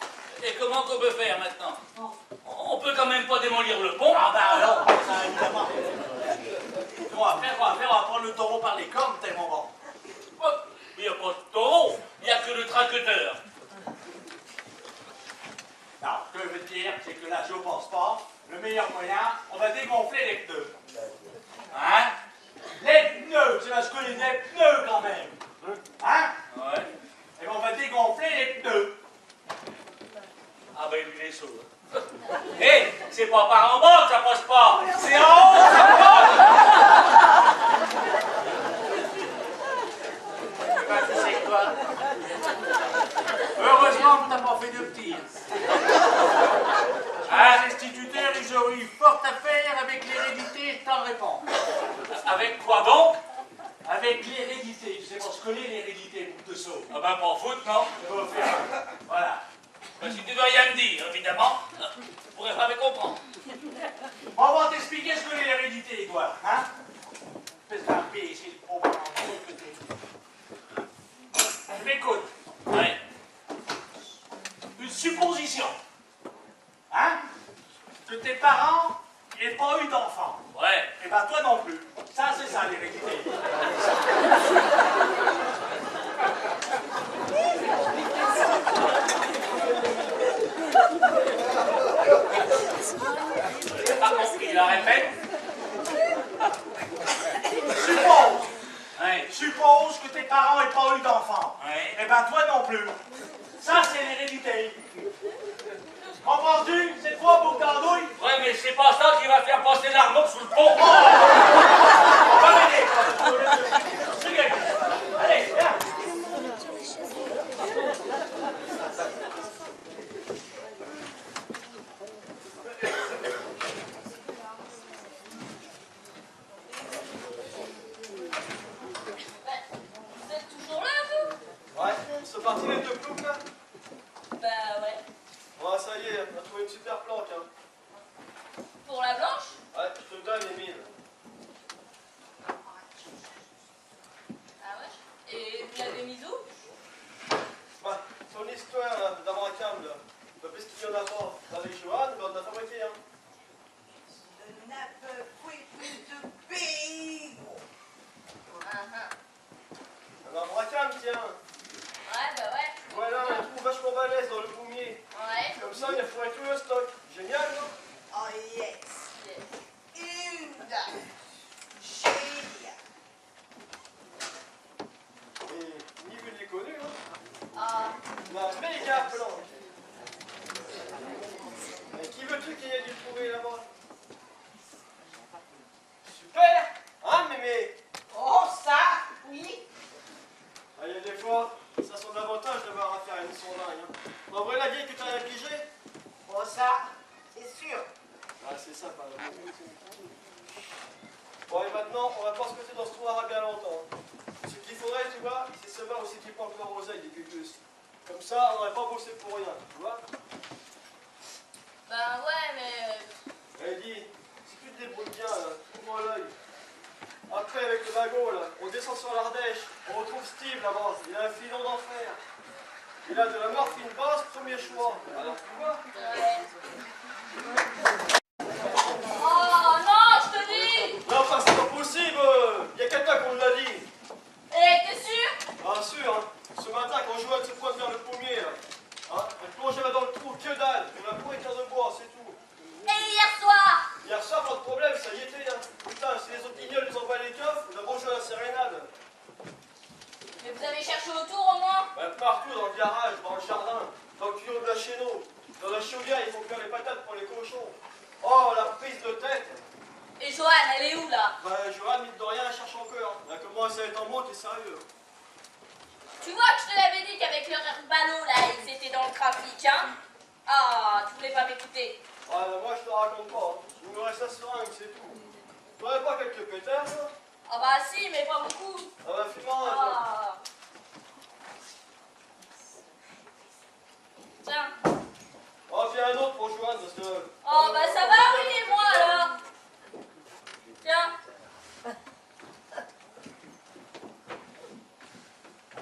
meilleur moyen, on va dégonfler les pneus. Hein? Les pneus, c'est parce que les pneus quand même. Hein? Ouais. Et on va dégonfler les pneus. Ah ben lui, il est sourd. Hé, c'est pas par en bas que ça passe pas. C'est en haut, ça passe. Eh ben, tu sais quoi? Heureusement que t'as pas fait de petit. Ah, les instituteurs, ils auraient eu fort à faire avec l'hérédité, je t'en réponds. Avec quoi donc? Avec l'hérédité. Tu sais pas ce que c'est l'hérédité pour te sauver. Ah ben, pas foutre, non? Voilà. Ben, si tu veux rien me dire, évidemment, tu pourrais pas me comprendre. On va t'expliquer ce que c'est l'hérédité, toi. Hein? Fais un pied ici, le pauvre que t'es. Tu m'écoutes? Ouais. Une supposition. Hein? Que tes parents n'aient pas eu d'enfants. Ouais. Et ben toi non plus. Ça, c'est ça l'hérédité. J'ai pas compris, la répète. Suppose que tes parents n'aient pas eu d'enfants. Ouais. Et ben toi non plus. Ça, c'est l'hérédité. Comprends-tu? C'est toi, bouc d'andouille? Ouais, mais c'est pas ça qui va faire passer l'arnaud sous le pont. Va m'aider, toi. Allez, viens. Vous êtes toujours là, vous? Ouais, ils sont partis les deux ploucs là. Bah ouais. Ouais, ça y est, on a trouvé une super planque. Hein. Pour la blanche? Ouais, je te le donne, Émile. Ah ouais? Et vous l'avez mise où? Bah, son histoire là, d'Abracam là. Bah, parce qu'il y en a pas. Avec Johan, bah, on a fabriqué, hein. Le nappe plus de pays. Un Abracam, tiens. Ouais, bah ouais. Voilà, un trou vachement balèze dans le pommier. Ouais. Comme ça, il a fourré tout le stock. Génial, non? Oh yes. Une dame. Génial. Et ni vu ni connu, hein. Ah. On a un méga plan. Mais qui veux-tu qu'il ait dû trouver là-bas? Super! Hein, mémé? Oh ça, oui. Ah, il y a des fois, ça a son avantage d'avoir affaire à une sondingue. Hein. En vrai, la vieille que tu as affligée? Oh ça, c'est sûr. Ah, c'est ça, par exemple. Bon, et maintenant, on va pas se côté dans ce trou arabe bien longtemps. Ce qu'il faudrait, tu vois, c'est savoir où c'est qu'il planque leur oseille, des cucus. Comme ça, on n'aurait pas bossé pour rien, tu vois? Ben ouais, mais... Elle dit, si tu te débrouilles bien, là, ouvre l'œil. Après, avec le wagon, là, on descend sur l'Ardèche, on retrouve Steve là-bas, il a un filon d'enfer. Il a de la morphine basse, premier choix. Alors, tu vois? Ouais. Oh non, je te dis! Non, enfin, c'est pas possible! Il y a quelqu'un qu'on l'a dit. Eh, t'es sûr? Ah, sûr, hein. Ce matin, quand Joël se pointe vers le pommier, là, hein, elle plongeait là dans le trou, que dalle. On a pour écart de bois, c'est tout. Et hier soir? Hier soir, pas de problème, ça y était, hein. Putain, si les autres guignols nous envoient les coffres, on a beau jouer à la sérénade. Mais vous avez cherché autour au moins? Ben, partout, dans le garage, dans le jardin, dans le tuyau de la chéneau, dans la chaudière, il faut faire les patates pour les cochons. Oh, la prise de tête! Et Joanne, elle est où là? Ben, Joanne, mine de rien, elle cherche encore. Elle commence à être en mode, t'es sérieux. Tu vois que je te l'avais dit qu'avec leur ballot là, ils étaient dans le trafic, hein? Ah, tu voulais pas m'écouter. Ah, ben, moi, je te raconte pas. Hein. Il me reste la seringue, c'est tout. T'aurais pas quelques pétards, là? Ah bah si, mais pas beaucoup. Ah, ben, fume-en un, Ah. Tiens. Oh, puis un autre pour Joanne, parce que... Oh bah ça va, oui, et moi alors? Tiens.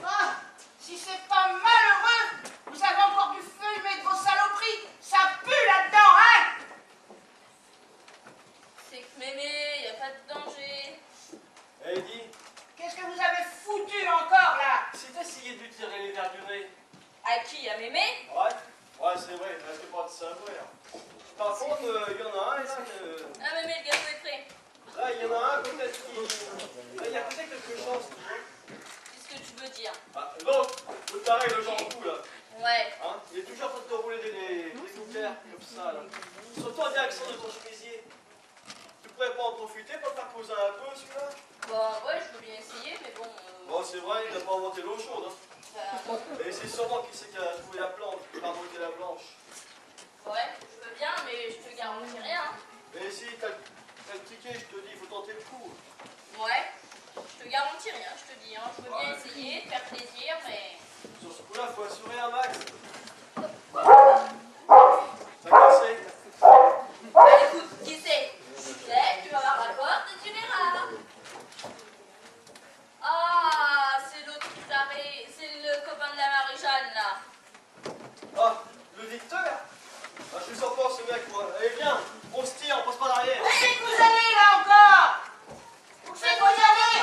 Ah, si c'est pas malheureux, vous avez encore du feu de vos saloperies. Ça pue là-dedans, hein? C'est que mémé, y a pas de danger. Eh, dis, Qu'est-ce que vous avez foutu encore là? si t'essayais de lui tirer les verres du nez... À qui? À mémé? Ouais, ouais, c'est vrai, il restait pas de savoir. Par contre, il y en a un, là, Ah, mais le gâteau est prêt. là, il y en a un, peut-être qui... Là, il y a peut-être quelque chose, tu vois. Qu'est-ce que tu veux dire? Ah, l'autre, le pareil, le genre fou, là. Ouais. Hein, il est toujours en train de te rouler des gouttières, comme ça, là. Surtout en direction de ton chemisier. Tu pourrais pas en profiter pour le faire poser un peu, celui-là? Bon, ouais, je veux bien essayer, mais bon... Bon, c'est vrai, il n'a pas inventé l'eau chaude, hein. Et c'est sûrement qui c'est qui a trouvé la plante, qui a inventé la blanche. Ouais, je veux bien, mais je te garantis rien. Mais si, t'as le ticket, je te dis, il faut tenter le coup. Ouais, je te garantis rien, je te dis. Hein. Je veux bien essayer, te faire plaisir, mais... Sur ce coup-là, il faut assurer un max. Ça cassé. Bah écoute, qui c'est? Tu vas voir la porte et tu verras. Ah, c'est l'autre qui t'arrête, c'est le copain de la Marie-Jeanne, là. Ah, le Victor? Ah, je suis sans force, ce mec, moi. Allez, viens, on se tire, on passe pas derrière. Où c'est que vous allez, là, encore? Où c'est que vous allez?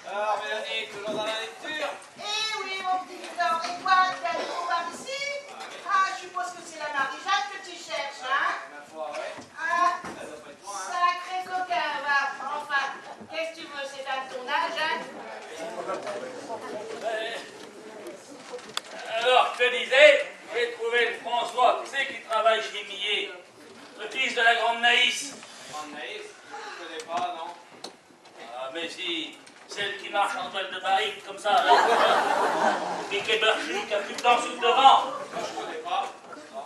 Alors, Mélanie, toujours dans la lecture? Eh oui, mon petit Victor. Et quoi, tu as des par ici? Ah, je suppose que c'est la Marie-Jeanne que tu cherches, hein? Ma foi, ouais. Ah, Ça doit pas être loin, hein. sacré coquin, va. Enfin, qu'est-ce que tu veux, c'est à ton âge, hein? Alors, je te disais, j'ai trouvé le François, tu sais, qui travaille chez Millet, le fils de la grande Naïs. Grande Naïs, je connais pas, non? Ah, mais si, celle qui marche en toile de barrique, comme ça, là. Et qui est berchue, qui a plus de dents sur le devant. Moi, je connais pas. Non.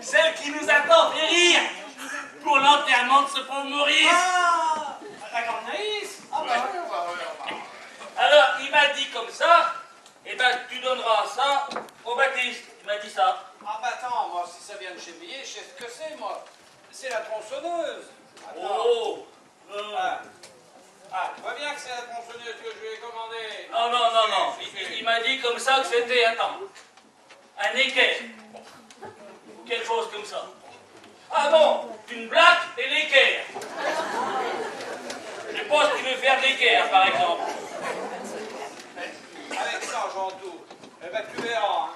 Celle qui nous attend fait rire pour l'enterrement de ce pauvre Maurice. Ah, la grande Naïs? Ah, bah, ouais. Alors, il m'a dit comme ça, eh ben, tu donneras ça au Baptiste. Il m'a dit ça. Ah, bah, attends, moi, si ça vient de chez Millet, je sais ce que c'est, moi. C'est la tronçonneuse. Attends. Oh. Ah, tu vois bien que c'est la tronçonneuse que je lui ai commandée. Non, non, non, non. Il m'a dit comme ça que c'était, attends, un équerre. Ou quelque chose comme ça. Ah bon, une blague et l'équerre. Je pense qu'il veut faire de l'équerre, par exemple. Avec ça, Jean-Tout, eh ben, tu verras, hein.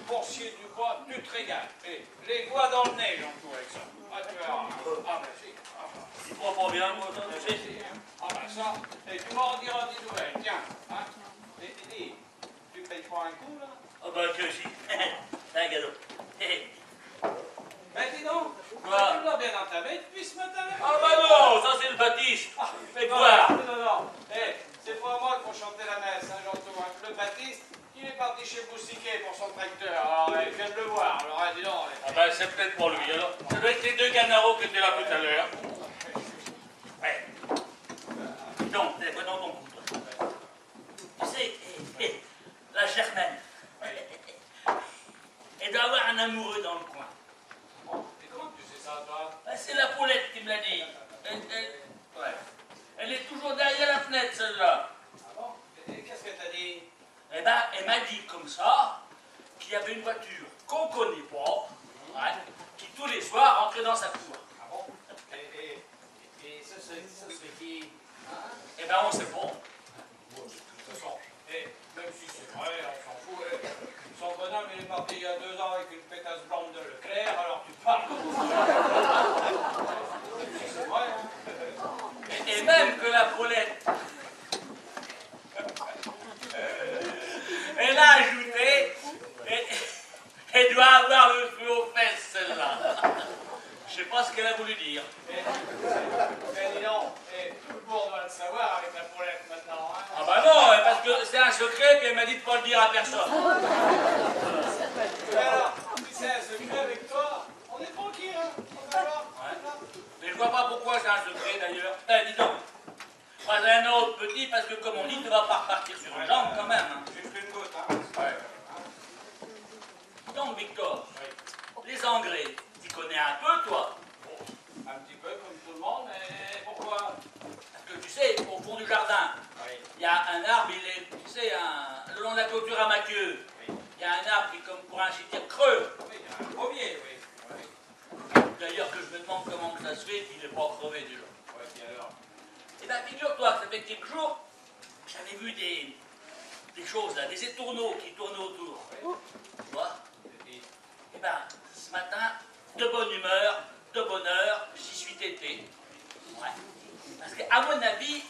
Pour scier du bois, tu te régales. Et les doigts dans le nez, Jean-Tout, avec ça. Ah, tu verras. Hein. Ah, ben, si. Ah, ben. Il prend pas bien, moi, ça, tu sais. Ah, ben, ça. Et tu m'en diras des nouvelles. Tiens, hein. Et dis, tu payes pas un coup, là? Ah bah que si. C'est un cadeau. Ben, dis donc. Quoi? Tu l'as bien entamé depuis ce matin, là? Ah bah non, ça c'est le Baptiste. Fais boire. Non, non. Eh, c'est pas moi qui faut chanter la messe, hein, Jean-Tout. Hein. Le Baptiste, il est parti chez Boussiquet pour son tracteur. Alors, il vient de le voir. Alors, dis donc. Ah bah c'est peut-être pour lui alors. Ça doit être les deux canaros qui étaient là tout à l'heure. Ouais. Donc, t'es dans ton cou, toi. Tu sais, la Germaine, elle doit avoir un amoureux dans le coin. Et comment tu sais ça, toi? Ah, c'est la Paulette qui me l'a dit. Ouais. Elle est toujours derrière la fenêtre, celle-là. Ah bon? Et qu'est-ce qu'elle t'a dit? Eh ben, elle m'a dit comme ça qu'il y avait une voiture qu'on connaît pas, ouais, qui tous les soirs rentrait dans sa cour. Ah bon? Et ça c'est qui? Hein? Eh ben, on sait pas. Bon, de toute façon, même si c'est vrai, on s'en fout. Son bonhomme, il est parti il y a 2 ans avec une pétasse blonde de Leclerc, alors tu parles. C'est vrai, hein? Et même que la Paulette, elle a ajouté, elle doit avoir le feu aux fesses, celle-là. Je sais pas ce qu'elle a voulu dire. Mais dis donc, tout le monde doit le savoir avec la Paulette maintenant, hein? Ah bah non, parce que c'est un secret, puis elle m'a dit de pas le dire à personne. Mais alors, si c'est un secret avec toi, on est tranquille, hein? On va voir. Ouais. Mais je vois pas pourquoi c'est un secret d'ailleurs. Dis donc, pas un autre petit, parce que comme on dit, tu vas pas repartir sur une jambe quand même. Hein. J'ai pris une goutte, hein? Ouais. Donc Victor, les engrais, tu connais un peu toi? Un petit peu comme tout le monde, mais pourquoi? Parce que tu sais, au fond du jardin, il y a un arbre, il est, tu sais, le long de la clôture à Mathieu. Il y a un arbre qui est comme pour ainsi dire creux. Oui, il y a un pommier, oui. D'ailleurs que je me demande comment ça se fait qu'il n'est pas crevé déjà. Ouais, puis alors? Eh bien, figure-toi que ça fait quelques jours, j'avais vu des choses là, des étourneaux qui tournent autour. Tu vois? Eh ben, ce matin, de bonne humeur, de bonne heure, j'y suis tété. Ouais. Parce qu'à mon avis,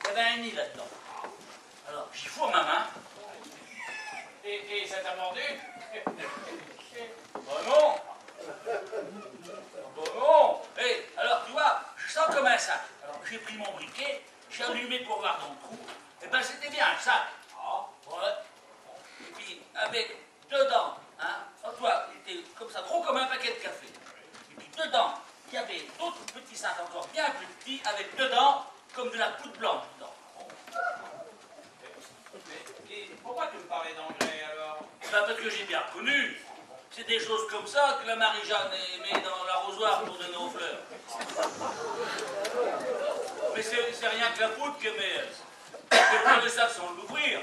il y avait un nid là-dedans. Alors, j'y fous ma main. Et ça t'a mordu? Bon non. Bon non. Et alors, tu vois, je sens comme un sac. Alors, j'ai pris mon briquet, j'ai allumé pour voir dans le trou. Et ben, c'était bien un sac. Ah, ouais. Et puis, avec dedans, hein, tu vois, il était comme ça, gros comme un paquet de café. Et puis, dedans, il y avait d'autres petits sacs encore bien plus petits, avec dedans, comme de la poudre blanche dedans. Et pourquoi tu me parlais d'engrais alors? Ben, parce que j'ai bien reconnu. C'est des choses comme ça que la Marie-Jeanne met dans l'arrosoir pour donner aux fleurs. Mais c'est rien que la poudre que met. Quelqu'un le savent sans l'ouvrir.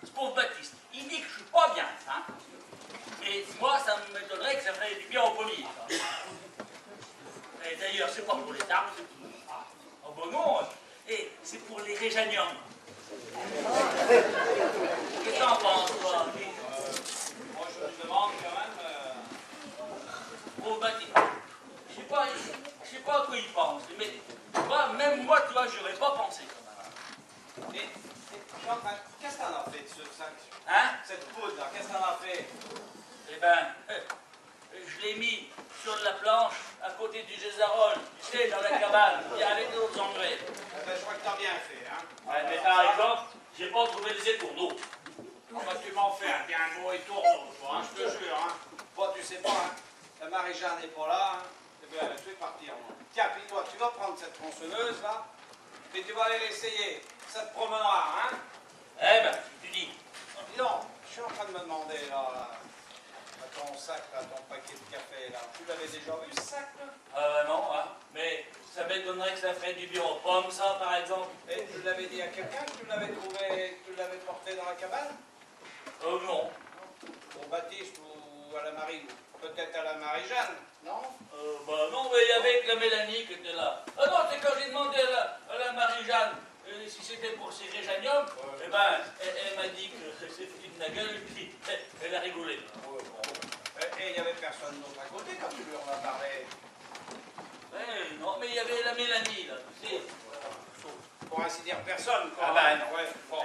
Ce pauvre Baptiste, il dit que je suis pas bien, hein. Mais moi, ça m'étonnerait que ça ferait du bien au pommier. Et d'ailleurs, c'est pas pour les arbres, c'est tout. Oh bon non, et c'est pour les régéniums. Qu'est-ce que t'en penses, toi? Moi, je me demande quand même... Pauvre Baptiste, je sais pas à quoi il pense, mais moi, même moi, tu vois, j'aurais pas pensé quand même. Et Jean-François, qu'est-ce que t'en as fait de ce sac? Hein? Cette poudre, là, qu'est-ce que t'en as fait? Eh ben, je l'ai mis sur la planche à côté du Gézarol, tu sais, dans la cabane, avec d'autres engrais. Eh ben, je crois que t'as bien fait, hein. Ouais, mais par exemple, j'ai pas trouvé les étourneaux. Enfin, tu m'en fais un bien gros étourneau, toi, hein, je te jure, hein. Toi, tu sais pas, hein. La Marie-Jeanne n'est pas là, hein. Eh bien, je vais partir, moi. Tiens, puis toi, tu vas prendre cette tronçonneuse, là, puis tu vas aller l'essayer. Ça te promènera, hein. Eh ben, tu dis. Dis donc, je suis en train de me demander, là, ton sac, là, ton paquet de café, là. Tu l'avais déjà vu, ce sac, là? Non, hein, mais ça m'étonnerait que ça ferait du bien aux pommes, ça, par exemple. Et tu l'avais dit à quelqu'un que tu l'avais trouvé, que tu l'avais porté dans la cabane? Non. Au Baptiste ou à la Marie? Peut-être à la Marie-Jeanne, non? Bah non, mais il y avait que la Mélanie qui était là. Ah non, c'est quand j'ai demandé à la Marie-Jeanne si c'était pour ses régéniums, eh ben, elle m'a dit que c'est foutu de la gueule, puis elle a rigolé. Et il n'y avait personne d'autre à côté quand tu lui en as parlé? Non, mais il y avait la Mélanie, là, tu sais. Pour ainsi dire, personne, quoi. Ah ben non. Ouais, bon.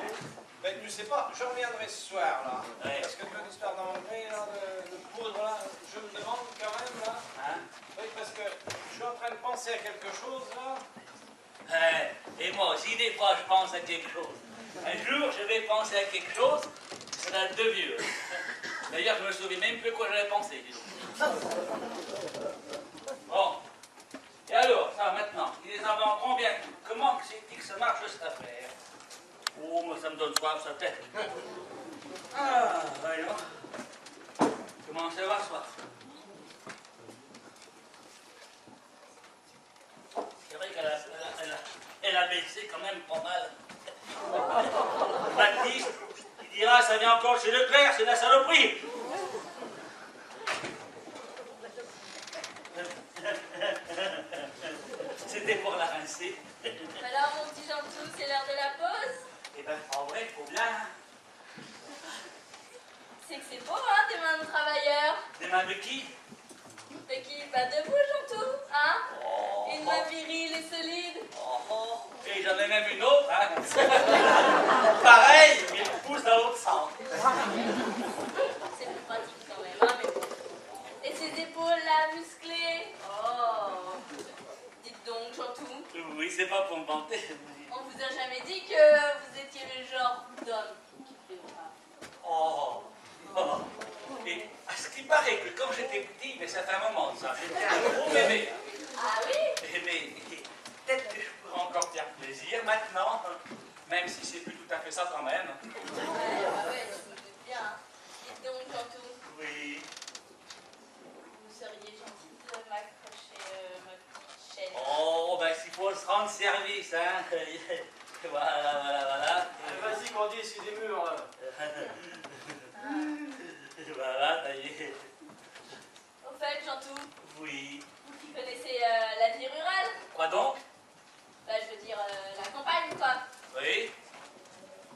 Ben, tu sais pas, je reviendrai ce soir, là. Ouais. Parce que toute l'histoire d'engrais, là, de poudre, là, je me demande quand même, là. Hein? Oui, parce que je suis en train de penser à quelque chose, là. Et moi aussi, des fois, je pense à quelque chose. Un jour, je vais penser à quelque chose, ça date de vieux. D'ailleurs, je me souviens même plus quoi j'avais pensé, dis donc. Bon. Et alors, ça, maintenant, ils les inventeront bien. Comment que c'est que ça marche, cette affaire? Oh, moi, ça me donne soif, ça tête. Ah, voyons. Comment ça va, soif? C'est vrai qu'elle a baissé quand même pas mal. Baptiste, il dira, ça vient encore chez Leclerc, c'est la saloperie. C'était pour la rincer. Alors, mon petit Jean-Tout, c'est l'heure de la pause? Eh ben, en vrai, il faut bien. C'est que c'est beau, hein, des mains de travailleurs. Des mains de qui? De qui? Pas de vous, Jean-Tout, hein? Oh, Une main virile et solide. oh. Et j'en ai même une autre, hein. Pareil, mais le pouce dans l'autre sens. C'est plus pratique quand même, hein, mais bon. Et ces épaules-là, musclées. Oh. Dites donc, Jean-Tout, Oui, c'est pas pour me vanter. on vous a jamais dit que vous étiez le genre d'homme qui plaît aux femmes. Oh. Oh. Et à ce qui paraît que quand j'étais petit, mais ça fait un moment de ça, j'étais un gros bébé. Ah oui? Mais peut-être que je pourrais encore faire plaisir maintenant, même si c'est plus tout à fait ça quand même. Ouais, je me doute bien. Dites donc, Jean-Tout, Oui. vous seriez gentil de m'accrocher ma petite chaîne. Oh, ben s'il faut se rendre service, hein. Voilà. Allez, vas-y, Candice, c'est des murs, là. Voilà, ça y est. Au fait, Jean-Tout, Oui. vous qui connaissez la vie rurale, Quoi donc? bah, je veux dire la campagne, quoi. Oui.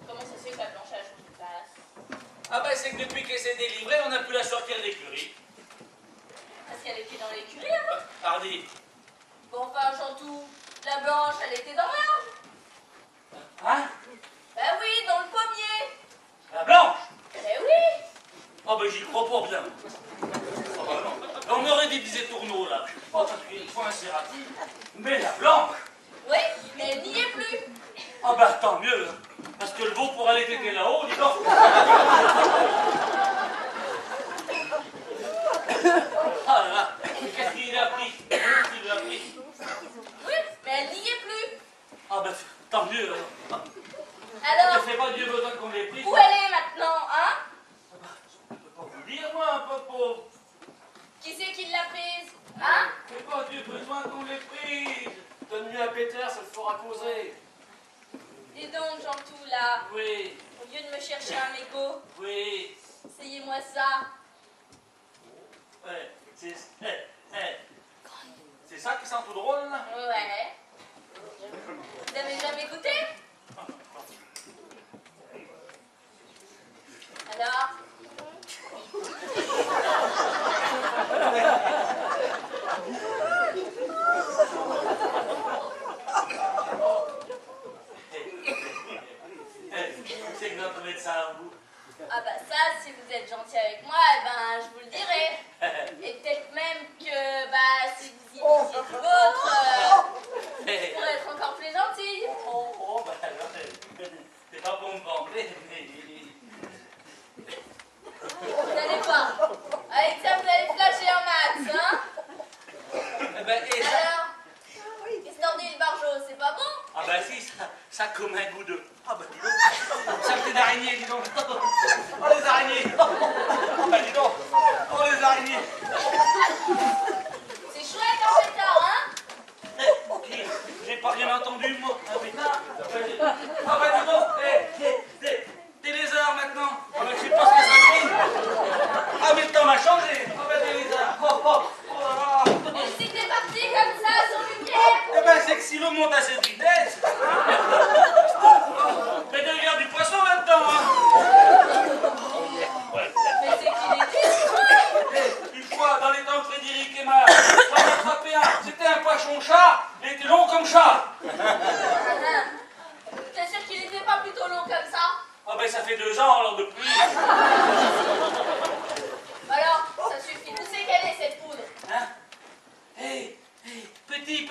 Comment Pardi. Bon, enfin, Chantou, la blanche, elle était dans l'herbe. Hein? Ben oui, dans le pommier. La blanche? Ben oui. Oh ben j'y crois pas bien. Oh ben non. On aurait des tourneaux là. Je sais pas parce qu'il faut un serratif. Mais la blanche? Oui, mais elle n'y est plus. Ah ben tant mieux. Parce que le veau pour aller téter là-haut, dis donc. Ah là là. Qu'est-ce qu'il lui a pris? Qu'est-ce qu'il lui a pris? Oui, mais elle n'y est plus. Ah ben tant mieux. Alors, Ne fait pas Dieu besoin qu'on l'ait prise. où elle est maintenant, hein? Je peux pas vous le dire moi, un peu pauvre. Qui c'est qui l'a prise, hein? C'est pas Dieu besoin qu'on l'ait prise. Donne-lui un péter, ça le fera causer. Dis donc, Chantou, là, Oui, au lieu de me chercher un mégot, oui. essayez-moi ça. Ouais, c'est ça qui sent tout drôle là? Ouais. Vous avez jamais goûté? Alors? C'est que notre médecin à vous. Ah bah ça, si vous êtes gentil avec moi, eh ben je vous le dirai. Et peut-être même que bah si vous imitiez le vôtre, je pourrais être encore plus gentille. Oh, bah alors, c'est pas pour me vanter, mais... Vous allez voir. Avec ça, vous allez flasher en maths, hein? Eh ben, et ça... Alors, qu'est-ce qu'on dit le barjot, c'est pas bon? Ah bah si, ça comme un goût de... Ah bah dis donc, ça fait d'araignée, dis donc. Oh les araignées. Oh bah dis donc, oh les araignées. C'est chouette en pétard, hein? J'ai pas bien entendu, moi. Ah pétard. Ah bah dis donc, des lézards maintenant. Ah bah je sais pas ce que ça crie. Ah mais le temps m'a changé. Ah bah des lézards. Oh là là. Et si t'es parti comme ça, sans lumière? Eh ben c'est que si l'eau monte à cette vitesse... Mais il y a du poisson là-dedans, hein. Mais c'est qu'il est Une fois, dans les temps de Frédéric et Marc, j'en ai attrapé un. C'était un poisson-chat, il était long comme chat. T'es sûr qu'il était pas plutôt long comme ça? Ah ben ça fait 2 ans alors depuis. Alors, ça suffit. Où c'est qu'elle est cette poudre? Hein? Hé, petit,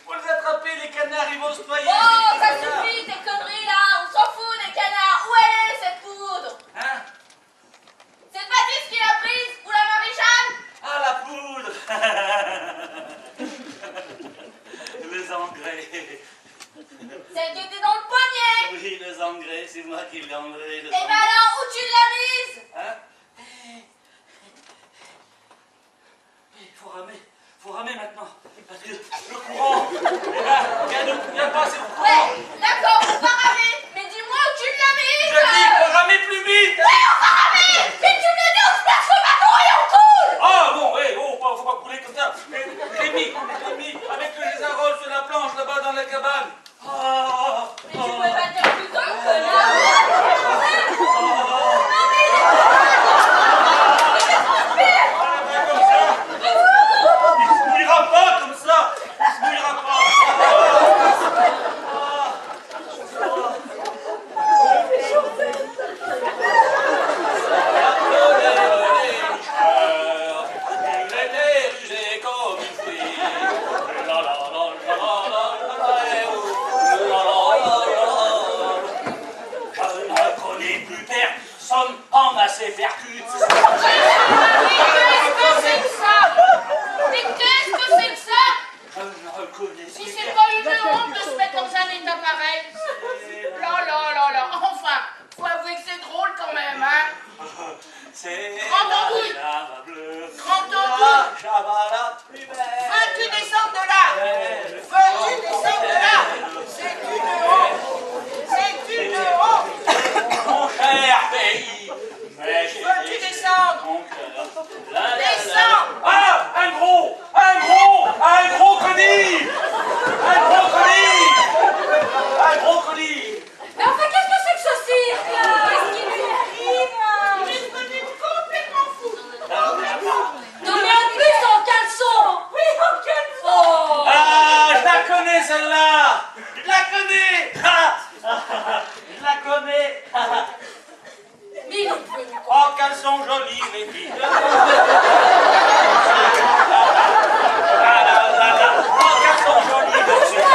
faut les attraper, les canards, ils vont se noyer. Oh, ça suffit tes conneries là. On s'en fout des canards. Où elle est cette poudre? Hein? C'est le Baptiste qui l'a prise? Ou la Marie-Jeanne? Ah la poudre. Les engrais. Celle qui était dans le poignet. Oui, les engrais, c'est moi qui l'ai enlevé. Eh ben alors, où tu l'as mise? Hein? Faut ramer maintenant. Parce que le courant, eh ben, il n'y a pas assez de courant. Ouais, d'accord, on va ramer. Mais dis-moi où tu l'as mise. Je dis, faut ramer plus vite. Ouais, on va ramer. Mais tu me le dis, on se passe le bateau et on coule. Ah bon, faut pas couler comme ça. Rémi, avec les arroles sur la planche là-bas dans la cabane. Mais tu pouvais pas dire plus tôt, connard. Il ira pas comme ça. Il se mouillera pas. En assez percute. Mais qu'est-ce que c'est que ça? Je ne reconnais Si c'est pas une honte de se mettre dans un état pareil. Là. Enfin, faut avouer que c'est drôle quand même, hein. C'est Grand tambouille. la java bleue. Grand tambouille. La java la plus belle. Veux-tu descendre de là? Veux-tu descendre de là? C'est une honte. C'est une honte. Mon cher pays. Mais j'ai Veux-tu descendre? mon cœur. Descends. Ah, un gros colis. Un gros colis. Mais enfin, qu'est-ce que c'est que ce cirque là? Qu'est-ce qui lui arrive? J'ai connu de compte celle-là. Je la connais. Je la connais. Mais il est devenu quoi? Oh, qu'elles sont jolies, les filles. Oh, qu'elles sont jolies, monsieur.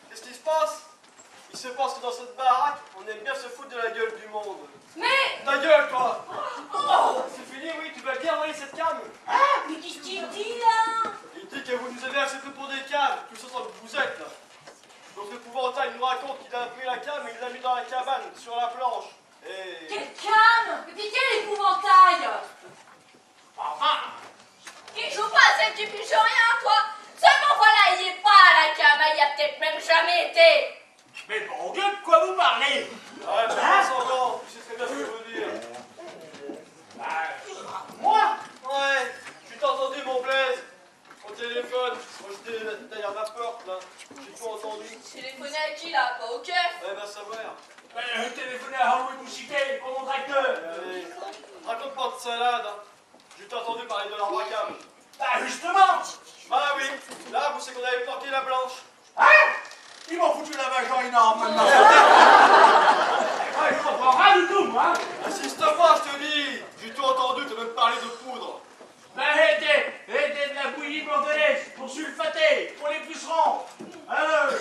qu'est-ce qui se passe? Il se passe que dans cette baraque, on aime bien se foutre de la gueule du monde. Mais... Ta gueule, toi! Oh, c'est fini, oui, tu vas bien envoyer cette cam? Mais qu'est-ce qu'il dit, là? Il dit que vous nous avez accepté pour des caves, tout ça sans que vous êtes, là. Donc l'épouvantail nous raconte qu'il a pris la cam et il l'a mis dans la cabane, sur la planche. Et... Quel calme! Mais quel épouvantail! Enfin, Il joue pas à cette tu piges rien, toi. Seulement voilà, il est pas à la cam, il y a peut-être même jamais été. Mais bon Dieu, de quoi vous parlez? Ouais, mais pas semblant, tu sais très bien ce que je veux dire. Moi? Ouais, tu t'as entendu mon Blaise? Au téléphone, moi j'étais derrière ma porte, là. J'ai tout entendu. Téléphoner à qui, là? Pas au cœur. Eh ben, savoir. Téléphonez à Raoul Bouchiquet pour mon tracteur. Allez, raconte pas de salade, hein. Je t'ai entendu parler de l'embracable. Bah justement. Bah oui, là, vous savez qu'on avait planqué la blanche. Hein? Ils m'ont foutu la vagin énorme maintenant. Je comprends rien du tout, moi. Assiste-moi, je te dis. J'ai tout entendu, t'as même parlé de poudre. Ben aidez de la bouillie bordelaise pour sulfater, pour les pucerons. Alors,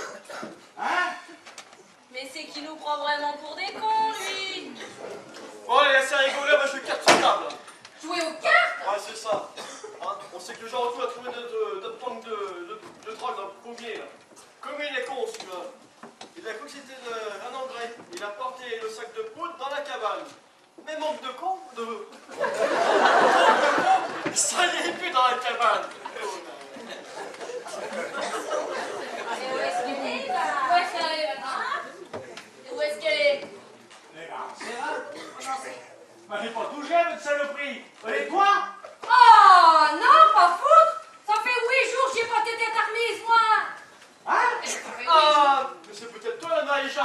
hein? Mais c'est qu'il nous prend vraiment pour des cons, lui. Bon, allez, laissez rigoler, moi je vais carte sur table. Jouer aux cartes? Ouais, c'est ça. Hein, on sait que le genre tout a trouvé de planque de drogue dans le pommier, là. Comme il est con, celui-là. Il a cru que c'était un engrais. Il a porté le sac de poudre dans la cabane. Mais manque de con, ça y est plus dans la cabane. Et où est-ce qu'elle est, là? Où est-ce qu'elle est, maintenant? Et où est-ce qu'elle est? Eh ben, c'est vrai. M'avez pas touché à votre saloperie. Et toi? Oh, non, pas foutre! Ça fait 8 jours que j'ai pas été tarmise, moi! Hein? Ah, mais c'est peut-être toi la Maïcha,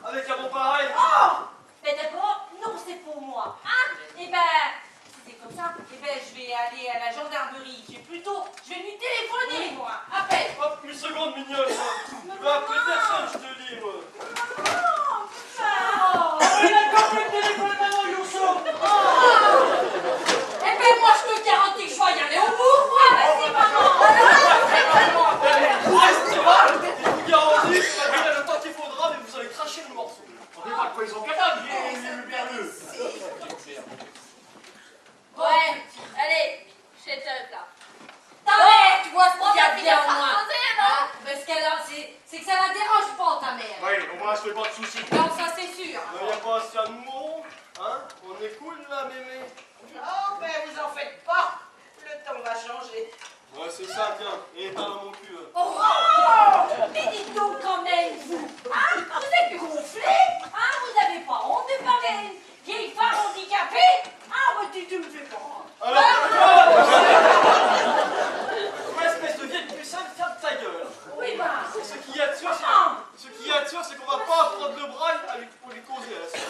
avec un bon pareil. Oh! Mais d'abord, non, c'est pour moi. Hein? Eh ben, si c'est comme ça, eh ben, je vais aller à la gendarmerie. Je vais lui téléphoner, moi. Appelle. Hop, une seconde, mignonne. Tu vas appeler personne, je te dis, moi. Oh! Il a encore plus de téléphone maintenant, Youssou. Eh ben, moi, je te garantis que je vais y aller au bout, moi. Vas-y, maman. C'est vrai, je vous garantis, tu vas donner le temps qu'il faudra, mais vous allez cracher le morceau. On sait pas de quoi ils sont capables, les perleux. Ouais, allez, shut up, là. Ouais, tu vois ce qu'il y a On bien, va moi. poser, non? Parce qu'elle a, c'est que ça la dérange pas, ta mère. Oui, au moins, je fais pas de soucis. Non, ça, c'est sûr. Il n'y a pas assez de mots, hein? On est cool, là, mémé. Oh, ben vous en faites pas. Le temps va changer. Ouais, c'est ça, tiens. Et pas dans mon cul. Oh, mais dites donc quand même, vous. Hein? Vous êtes gonflés. Hein? Vous n'avez pas honte de parler à une vieille femme handicapée? Ah, bah, tu me fais pas. Alors, toi, espèce de vieille pucelle, ferme ta gueule. Oui, bah. Ce qu'il y a de sûr, c'est qu'on va pas prendre le bras pour lui causer à la suite.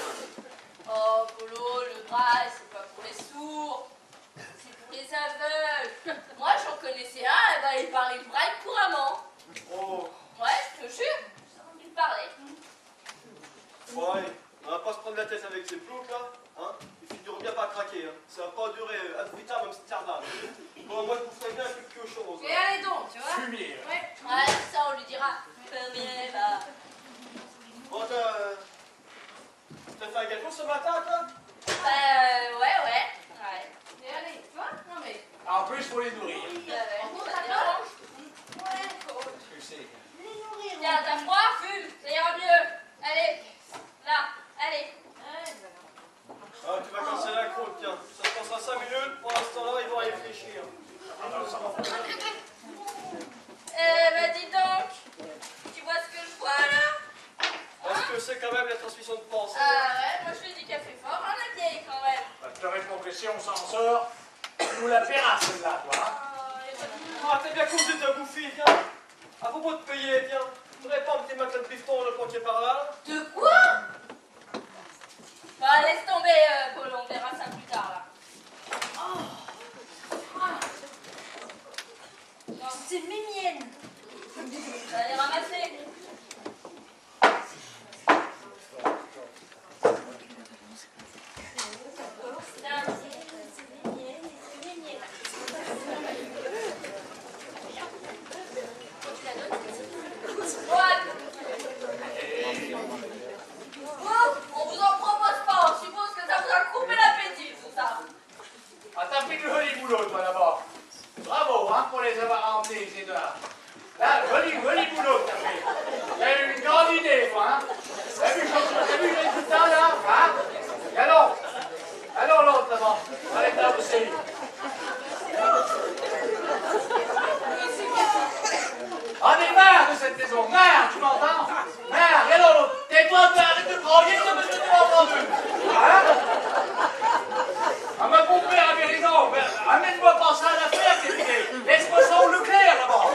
Oh, Polo, le braille, c'est pas pour les sourds. C'est pour les aveugles. Moi, j'en connaissais un, et ben, il parlait le braille couramment. Oh, Ouais, je te jure, il parlait. ouais, on va pas se prendre la tête avec ces ploucs, là, hein. Il finira bien pas craquer, hein. Ça va pas durer ad vitam Amsterdam. Bon, moi, je vous ferai bien quelque chose. Et allez donc, tu vois. Fumier. Ouais. Ouais, ça, on lui dira. Premier, bah. Bon, t'as fait un gâteau ce matin, toi? Ouais. Et allez, tu vois. Non, mais. En plus, faut les nourrir. Tu sais. Tiens, t'as froid, fume, ça ira mieux. Allez, là, allez. Ah, tu vas casser la croûte, tiens. Ça se passera 5 minutes, pour l'instant-là, ils vont réfléchir. Bah dis donc, tu vois ce que je vois là? Est-ce que c'est quand même la transmission de pensée? Ah ouais, moi je lui dis qu'elle fait fort, hein, la vieille quand même. Bah, je te réponds que si on s'en sort, tu nous la paieras celle-là, toi. Ah, t'as bien causé ta bouffie, tiens. À propos de payer, tiens. Tu voudrais pas que tes matelas de bifton le planquer par là? De quoi? Bah laisse tomber, Paul, on verra ça plus tard là. C'est mes miennes. Ça va les ramasser. Tiens, c'est mes miennes. Tu la donnes? Ouais. boulot que t'as fait. T'as eu une grande idée, quoi, hein. T'as vu le résultat, là, hein. Et alors l'autre, là-bas, avec la boussée. On est marre de cette maison, marre, tu m'entends? Marre, et alors l'autre, tais-toi, arrête de croyer comme je t'ai entendu. Hein? Ah, ma compère avait raison, amène-moi pas ça à l'affaire, député. Laisse-moi ça au Leclerc, là-bas. Hein?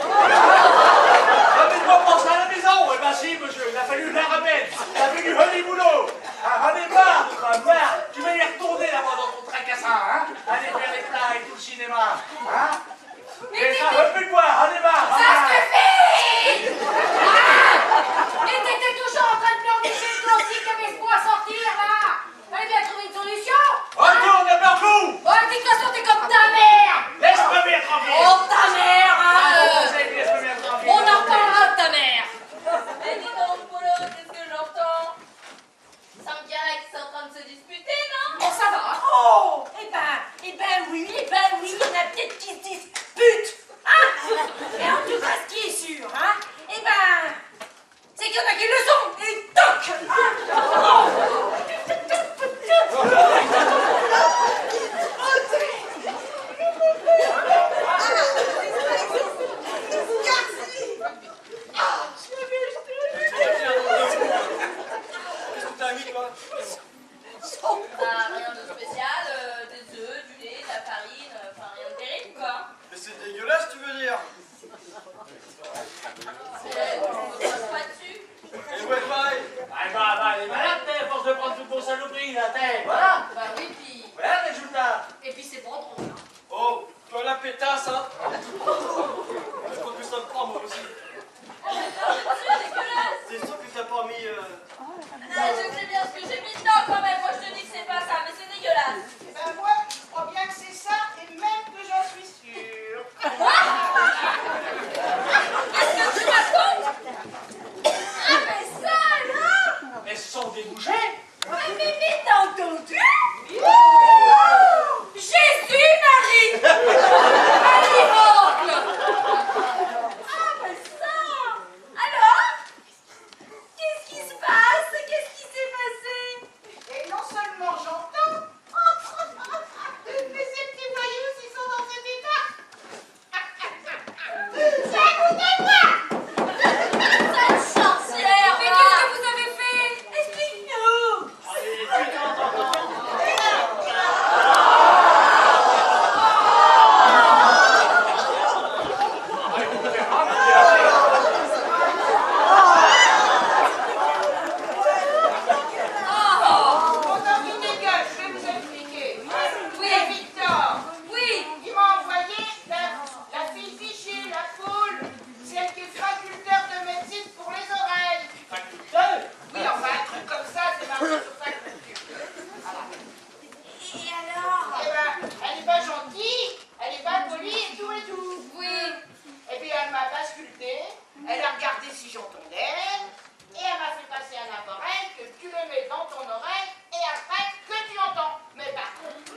Amène-moi pas ça à la maison. Eh ben si, monsieur, il a fallu la ramène. Il a fallu aller boulot. Ah, on est marre, marre. Tu vas y retourner là-bas dans ton tracassin, hein? Aller faire les plats et tout le cinéma, hein? Et ça, plus de quoi, on est marre. Ça suffit! Mais t'étais toujours en train de pleurnicher toi aussi que mes espoirs sortir là! Fallait bien trouver une solution! Retourne, y'a pas coup! Oh, de toute façon, t'es comme ta mère! Laisse ma mère tranquille! Oh, ta mère! Laisse ma mère tranquille! On en reparlera de ta mère! Eh, dis donc, Polo, qu'est-ce que j'entends? Ça me dirait qu'ils sont en train de se disputer, non? Oh, ça va! Oh! Eh ben oui, il y en a peut-être qui se disputent! Ah! Et en tout cas, ce qui est sûr, hein? Eh ben, c'est qu'il y en a qui le sont! Et toc! Qu'est-ce que t'as mis, toi? Ah, rien de spécial, des œufs, du lait, de la farine, enfin rien de terrible, quoi. Mais c'est dégueulasse, tu veux dire? Tu me poses pas dessus? Et ouais, pareil. Elle est malade, t'es, à force de prendre toutes vos saloperies, là, t'es, voilà. Bah oui, puis... Voilà le résultat. Et puis c'est pas drôle, hein. Oh, toi la pétasse, hein? Je crois que ça me prend, moi aussi. C'est dégueulasse. C'est sûr que t'as pas mis... Ah, je sais bien ce que j'ai mis dedans quand même. Moi, je te dis que c'est pas ça, mais c'est dégueulasse. Ben moi, je crois bien que c'est ça, et même que j'en suis sûre. Qu'est-ce que tu racontes? Ah, mais ça, alors? Elles sont débouchées. Mais t'as entendu? Jésus, Marie! Un miracle! Ah, mais ça! Alors? Qu'est-ce qui se passe? Qu'est-ce qui s'est passé? Et non seulement j'entends, mais ces petits voyous, s'ils sont dans cet état. C'est à cause de moi! Cette sorcière! Mais qu'est-ce que vous avez fait? Explique-nous! Allez, putain, Mon ami dégage, je vais vous expliquer. Oui, Victor. Oui! Il m'a envoyé la fille fichée, la poule, celle qui est facultaire de médecine pour les oreilles. Facultaire. Oui, enfin, un truc comme ça, c'est marqué sur sa culture. Et alors? Eh ben, elle est pas gentille, elle est pas polie et tout et tout. Oui! Et puis elle m'a basculté, elle a regardé si j'entendais, et elle m'a fait passer un appareil que tu le mets dans ton oreille, et après que tu entends. Mais par contre,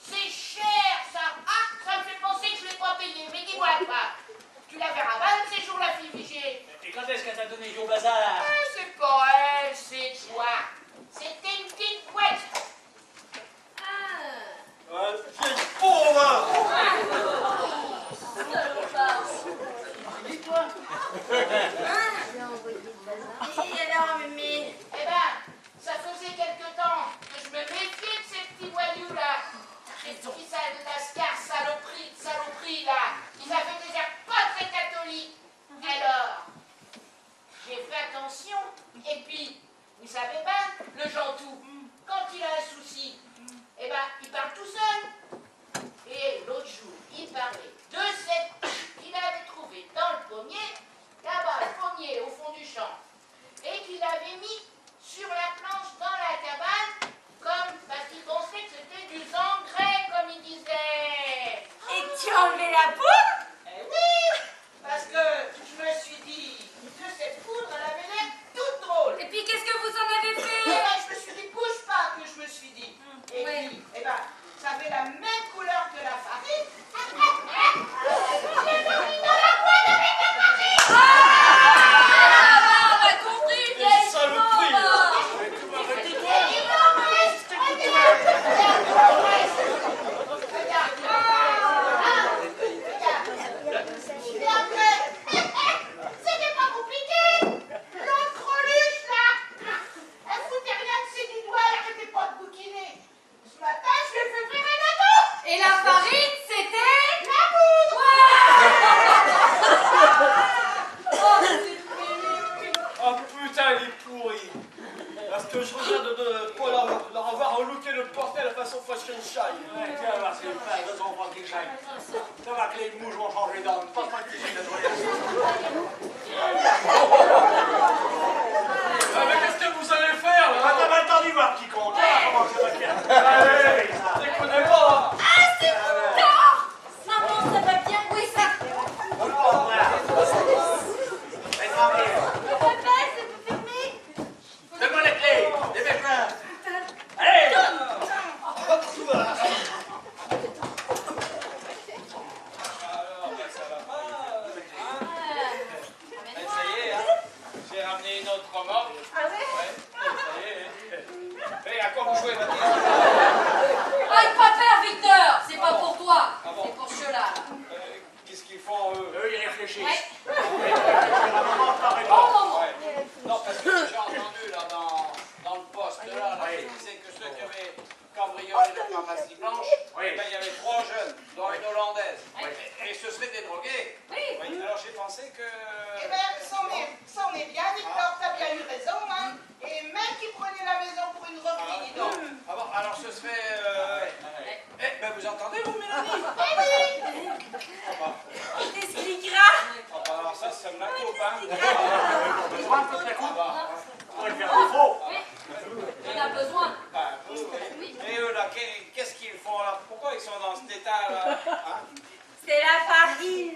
c'est cher ça. Ah, ça me fait penser que je l'ai pas payé, mais dis-moi pas. Tu la verras pas le séjour, la fille figée. Et quand est-ce qu'elle t'a donné ton bazar? Ah, c'est pas elle, c'est toi. C'était une petite boîte. Ah, Vieille pauvre! salopard. Et alors, Mémé? Eh ben, ça faisait quelque temps que je me méfiais de ces petits voyous-là. Ces petits lascars saloperies, là. Ils avaient des airs pas très catholiques. Alors, j'ai fait attention. Et puis, vous savez pas, le Jantou, quand il a un souci, eh ben, il parle tout seul. Et l'autre jour, il parlait de cette pipe qu'il avait trouvée dans le pommier, là-bas, le pommier au fond du champ, et qu'il avait mis sur la planche dans la cabane, parce qu'il pensait que c'était du engrais, comme il disait. Et tu as enlevé la poudre? Eh oui, parce que je me suis dit que cette poudre, elle avait l'air toute drôle. Et puis qu'est-ce que vous en avez fait? je regrette de ne pas leur avoir relooké le portrait à la façon fashion shy. Ouais, tiens, là, c'est une paire de son francs qui shine. Ça va que les mouches vont changer d'âme. Pas de cuisine de Mais qu'est-ce que vous allez faire là? t'as pas le temps d'y voir qui compte. Comment ça va faire? Allez, ça. Déconnez pas. Ah, c'est tard! Maman, ça va bien? Oui, ça. Papa, Papa, c'est tout fermé? donne-moi les clés. Dépêche-toi. Allez! Alors, ben, ça va pas, hein? Ben, Amène-moi. ça y est, hein? J'ai ramené une autre remorque. Ah ouais? Ouais, ça y est. Et à quoi vous jouez, Mathilde? Aïe, pas faire, Victor! C'est pas pour toi, Ah bon? c'est pour ceux-là. Là. Qu'est-ce qu'ils font, eux? Eux, ils réfléchissent. Ouais. Oh, moment. Ouais. Non, parce que j'ai entendu là dans le poste là, qui disait que ceux qui avaient cambriolé la pharmacie blanche, Oui. ben, il y avait 3 jeunes, dont une hollandaise. Oui. Et ce seraient des drogués. Oui. Oui, alors j'ai pensé que. Eh bien, c'en est bien, Victor, t'as bien eu raison, hein. Et même qui prenait la maison pour une reprise, dis donc. Ah bon, alors ce serait. Eh, ben vous entendez, vous, Mélanie? Eh oui! On t'expliquera. Ah bah alors ça me la coupe, hein? Besoin, tout à coup. Ah bah, On va le faire défaut. Oui. On a besoin. bah, oui. Et eux là, qu'est-ce qu'ils font là? Pourquoi ils sont dans cet état là? Hein? C'est la farine.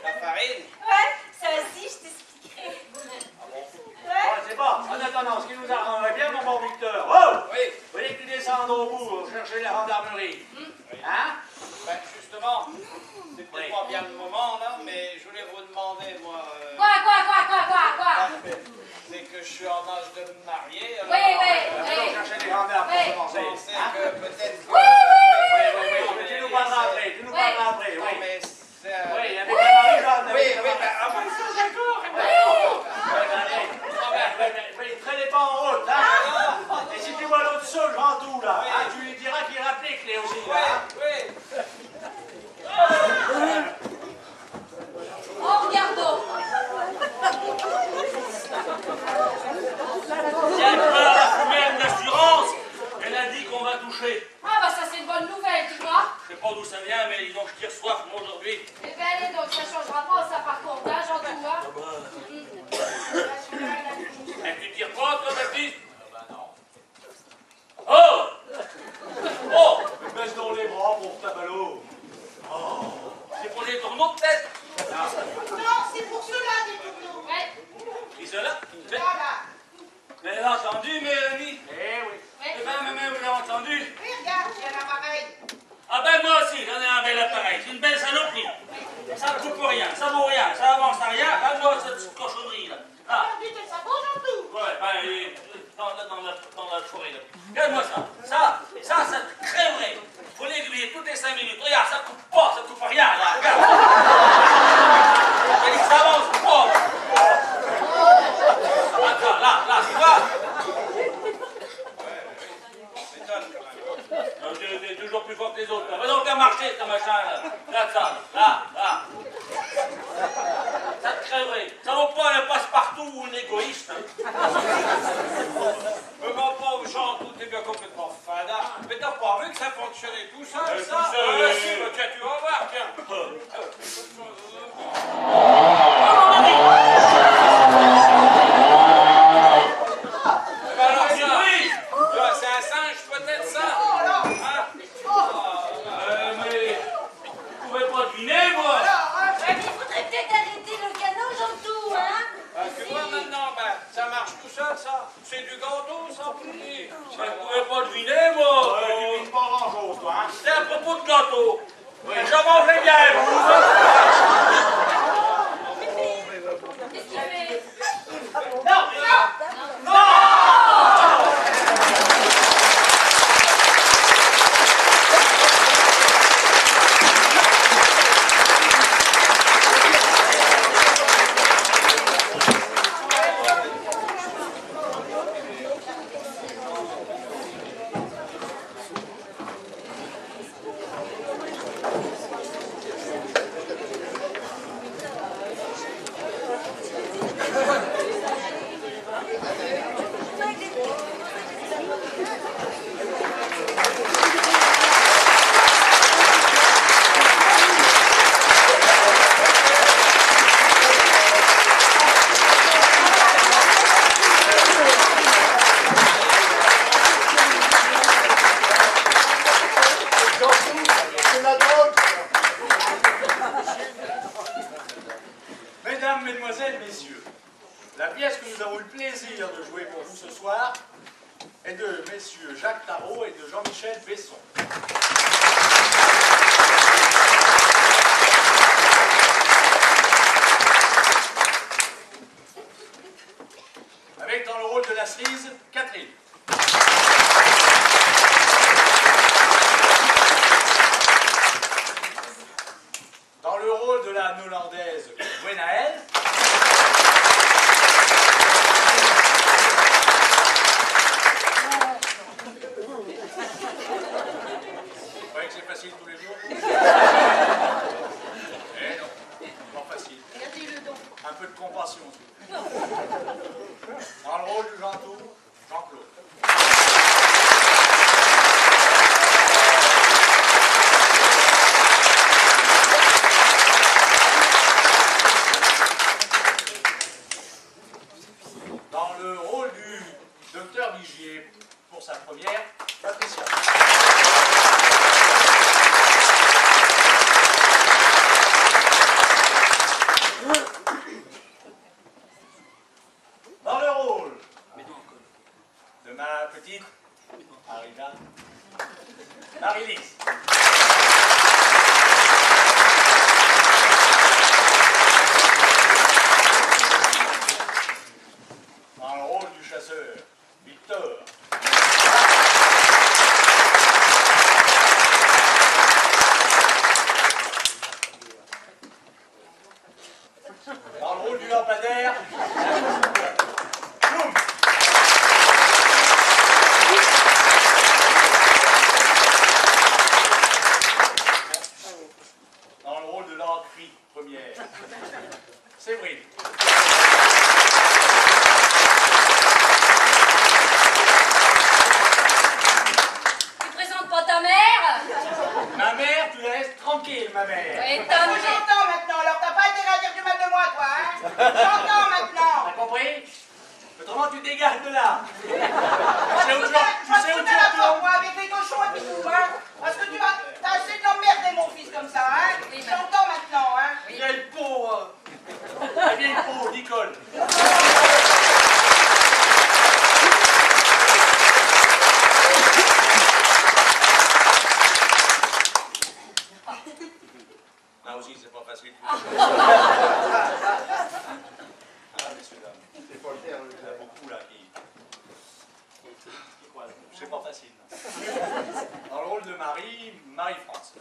La farine? Ouais, ça aussi, je t'expliquerai. Ouais. Ouais, c'est bon. En attendant, ce qui nous arrangerait bien, mon bon Victor. Oh! Oui. Vous voulez que tu descendes au bout, chercher la gendarmerie. Hein? Ben justement, c'est peut-être pas bien le moment là, mais je voulais vous demander, moi. Quoi? C'est que je suis en âge de me marier. Alors, Allons chercher les gendarmes Oui. pour Je commencer. pensais Hein? que peut-être. Oui, Mais tu nous parleras après, tu nous parleras après, Non, oui. mais c'est. Oui, avec la Marie-Jeanne. Oui, avec la oui, Marie- ben, ah bon, ça, d'accord. Prenez pas en route, hein? Et si tu vois l'autre seul, grand tout, là, Oui. hein, tu lui diras qu'il rappelle les clés aussi, Oui, là, hein? oui. Oh, regardons. Il y a la femelle d'assurance. Elle a dit qu'on va toucher. Ah bah ça c'est une bonne nouvelle, tu vois. Je sais pas d'où ça vient, mais disons que je tire soif moi aujourd'hui. Eh ben allez donc, ça changera pas ça par contre, hein, j'en tout, hein. Et tu tires pas, toi, Baptiste? Oh! Oh! Baisse dans les bras pour ta ballot. C'est pour les tourneaux de tête. Non, c'est pour cela, des tourneaux. Ouais, Et cela? Voilà. Vous avez entendu, Mélanie? Eh oui. Eh ben, maman, vous l'avez entendu? Oui, regarde, j'ai un appareil. Ah ben, moi aussi, j'en ai un bel appareil. C'est une belle saloperie. Ça ne coupe rien, ça vaut rien, ça avance à rien. À moi, cette cochonnerie, là. Ah. Perdu tes sabots, j'en tout. Ouais, ben, dans la forêt, là. Regarde-moi ça. Ça crèverait. Faut l'aiguiller toutes les 5 minutes. Regarde, ça coupe pas, ça coupe rien, là. Regarde. Elle dit que ça avance pas. Attends, là, tu vois? T'es toujours plus fort que les autres. Va donc à marcher, ta machin, là. Là. Ça te crèverait. Ça vaut pas un passe-partout ou un égoïste. Me mens pas aux gens, tout est bien complètement fada. Mais t'as pas vu que ça fonctionnait tout seul, ça? Tout seul, Ah, oui. si, bah, tiens, tu vas voir, tiens. Eh ben alors ça, Oui. c'est un singe peut-être ça? Oh là. Hein? Mais vous pouvez pas deviner, moi. Alors, hein, Ouais, mais il faudrait peut-être arrêter le canon, Jean-Tout, hein. Tu vois maintenant, ben, ça marche tout seul, ça. C'est du gâteau, ça, pour lui. Vous pouvez pas deviner, moi. Tu vis pas grand-chose, toi, hein? C'est à propos de gâteau. J'en mangeais bien, vous. qu'est-ce qu'il fait? La pièce que nous avons eu le plaisir de jouer pour vous ce soir est de messieurs Jacques Tarot et de Jean-Michel Besson. Avec dans le rôle de la cerise, Catherine. Dans le rôle de la Hollandaise, Gwenaëlle. Vous croyez que c'est facile tous les jours? Eh non, pas facile. Un peu de compassion. Dans le rôle du Jean-Tour, Jean-Claude. Dans le rôle du docteur Vigier, pour sa première, Patricia. Dans le rôle de ma petite Arina, Marie-Lise. Dans le rôle du chasseur, Victor. Dans le rôle du lampadaire, Bloom. Dans le rôle de l'encrie première, Séverine. Tu présentes pas ta mère? Ma mère, tu la laisses tranquille, ma mère. Et ta mère? J'entends maintenant, alors t'as pas intérêt à dire du mal de moi, toi, hein? J'entends maintenant. T'as compris? Autrement, tu dégages de là. Tu sais où tu Tu retournes? la porte, moi, avec les cochons et puis tout, hein? Parce que tu vas... T'as assez de l'emmerder, mon fils, comme ça, hein? J'entends maintenant, hein? Vieille peau, la vieille peau, Nicole. Là aussi, c'est pas facile. Ah, messieurs, dames. Il y en a beaucoup là qui croisent. C'est pas facile. Dans le rôle de Marie-France.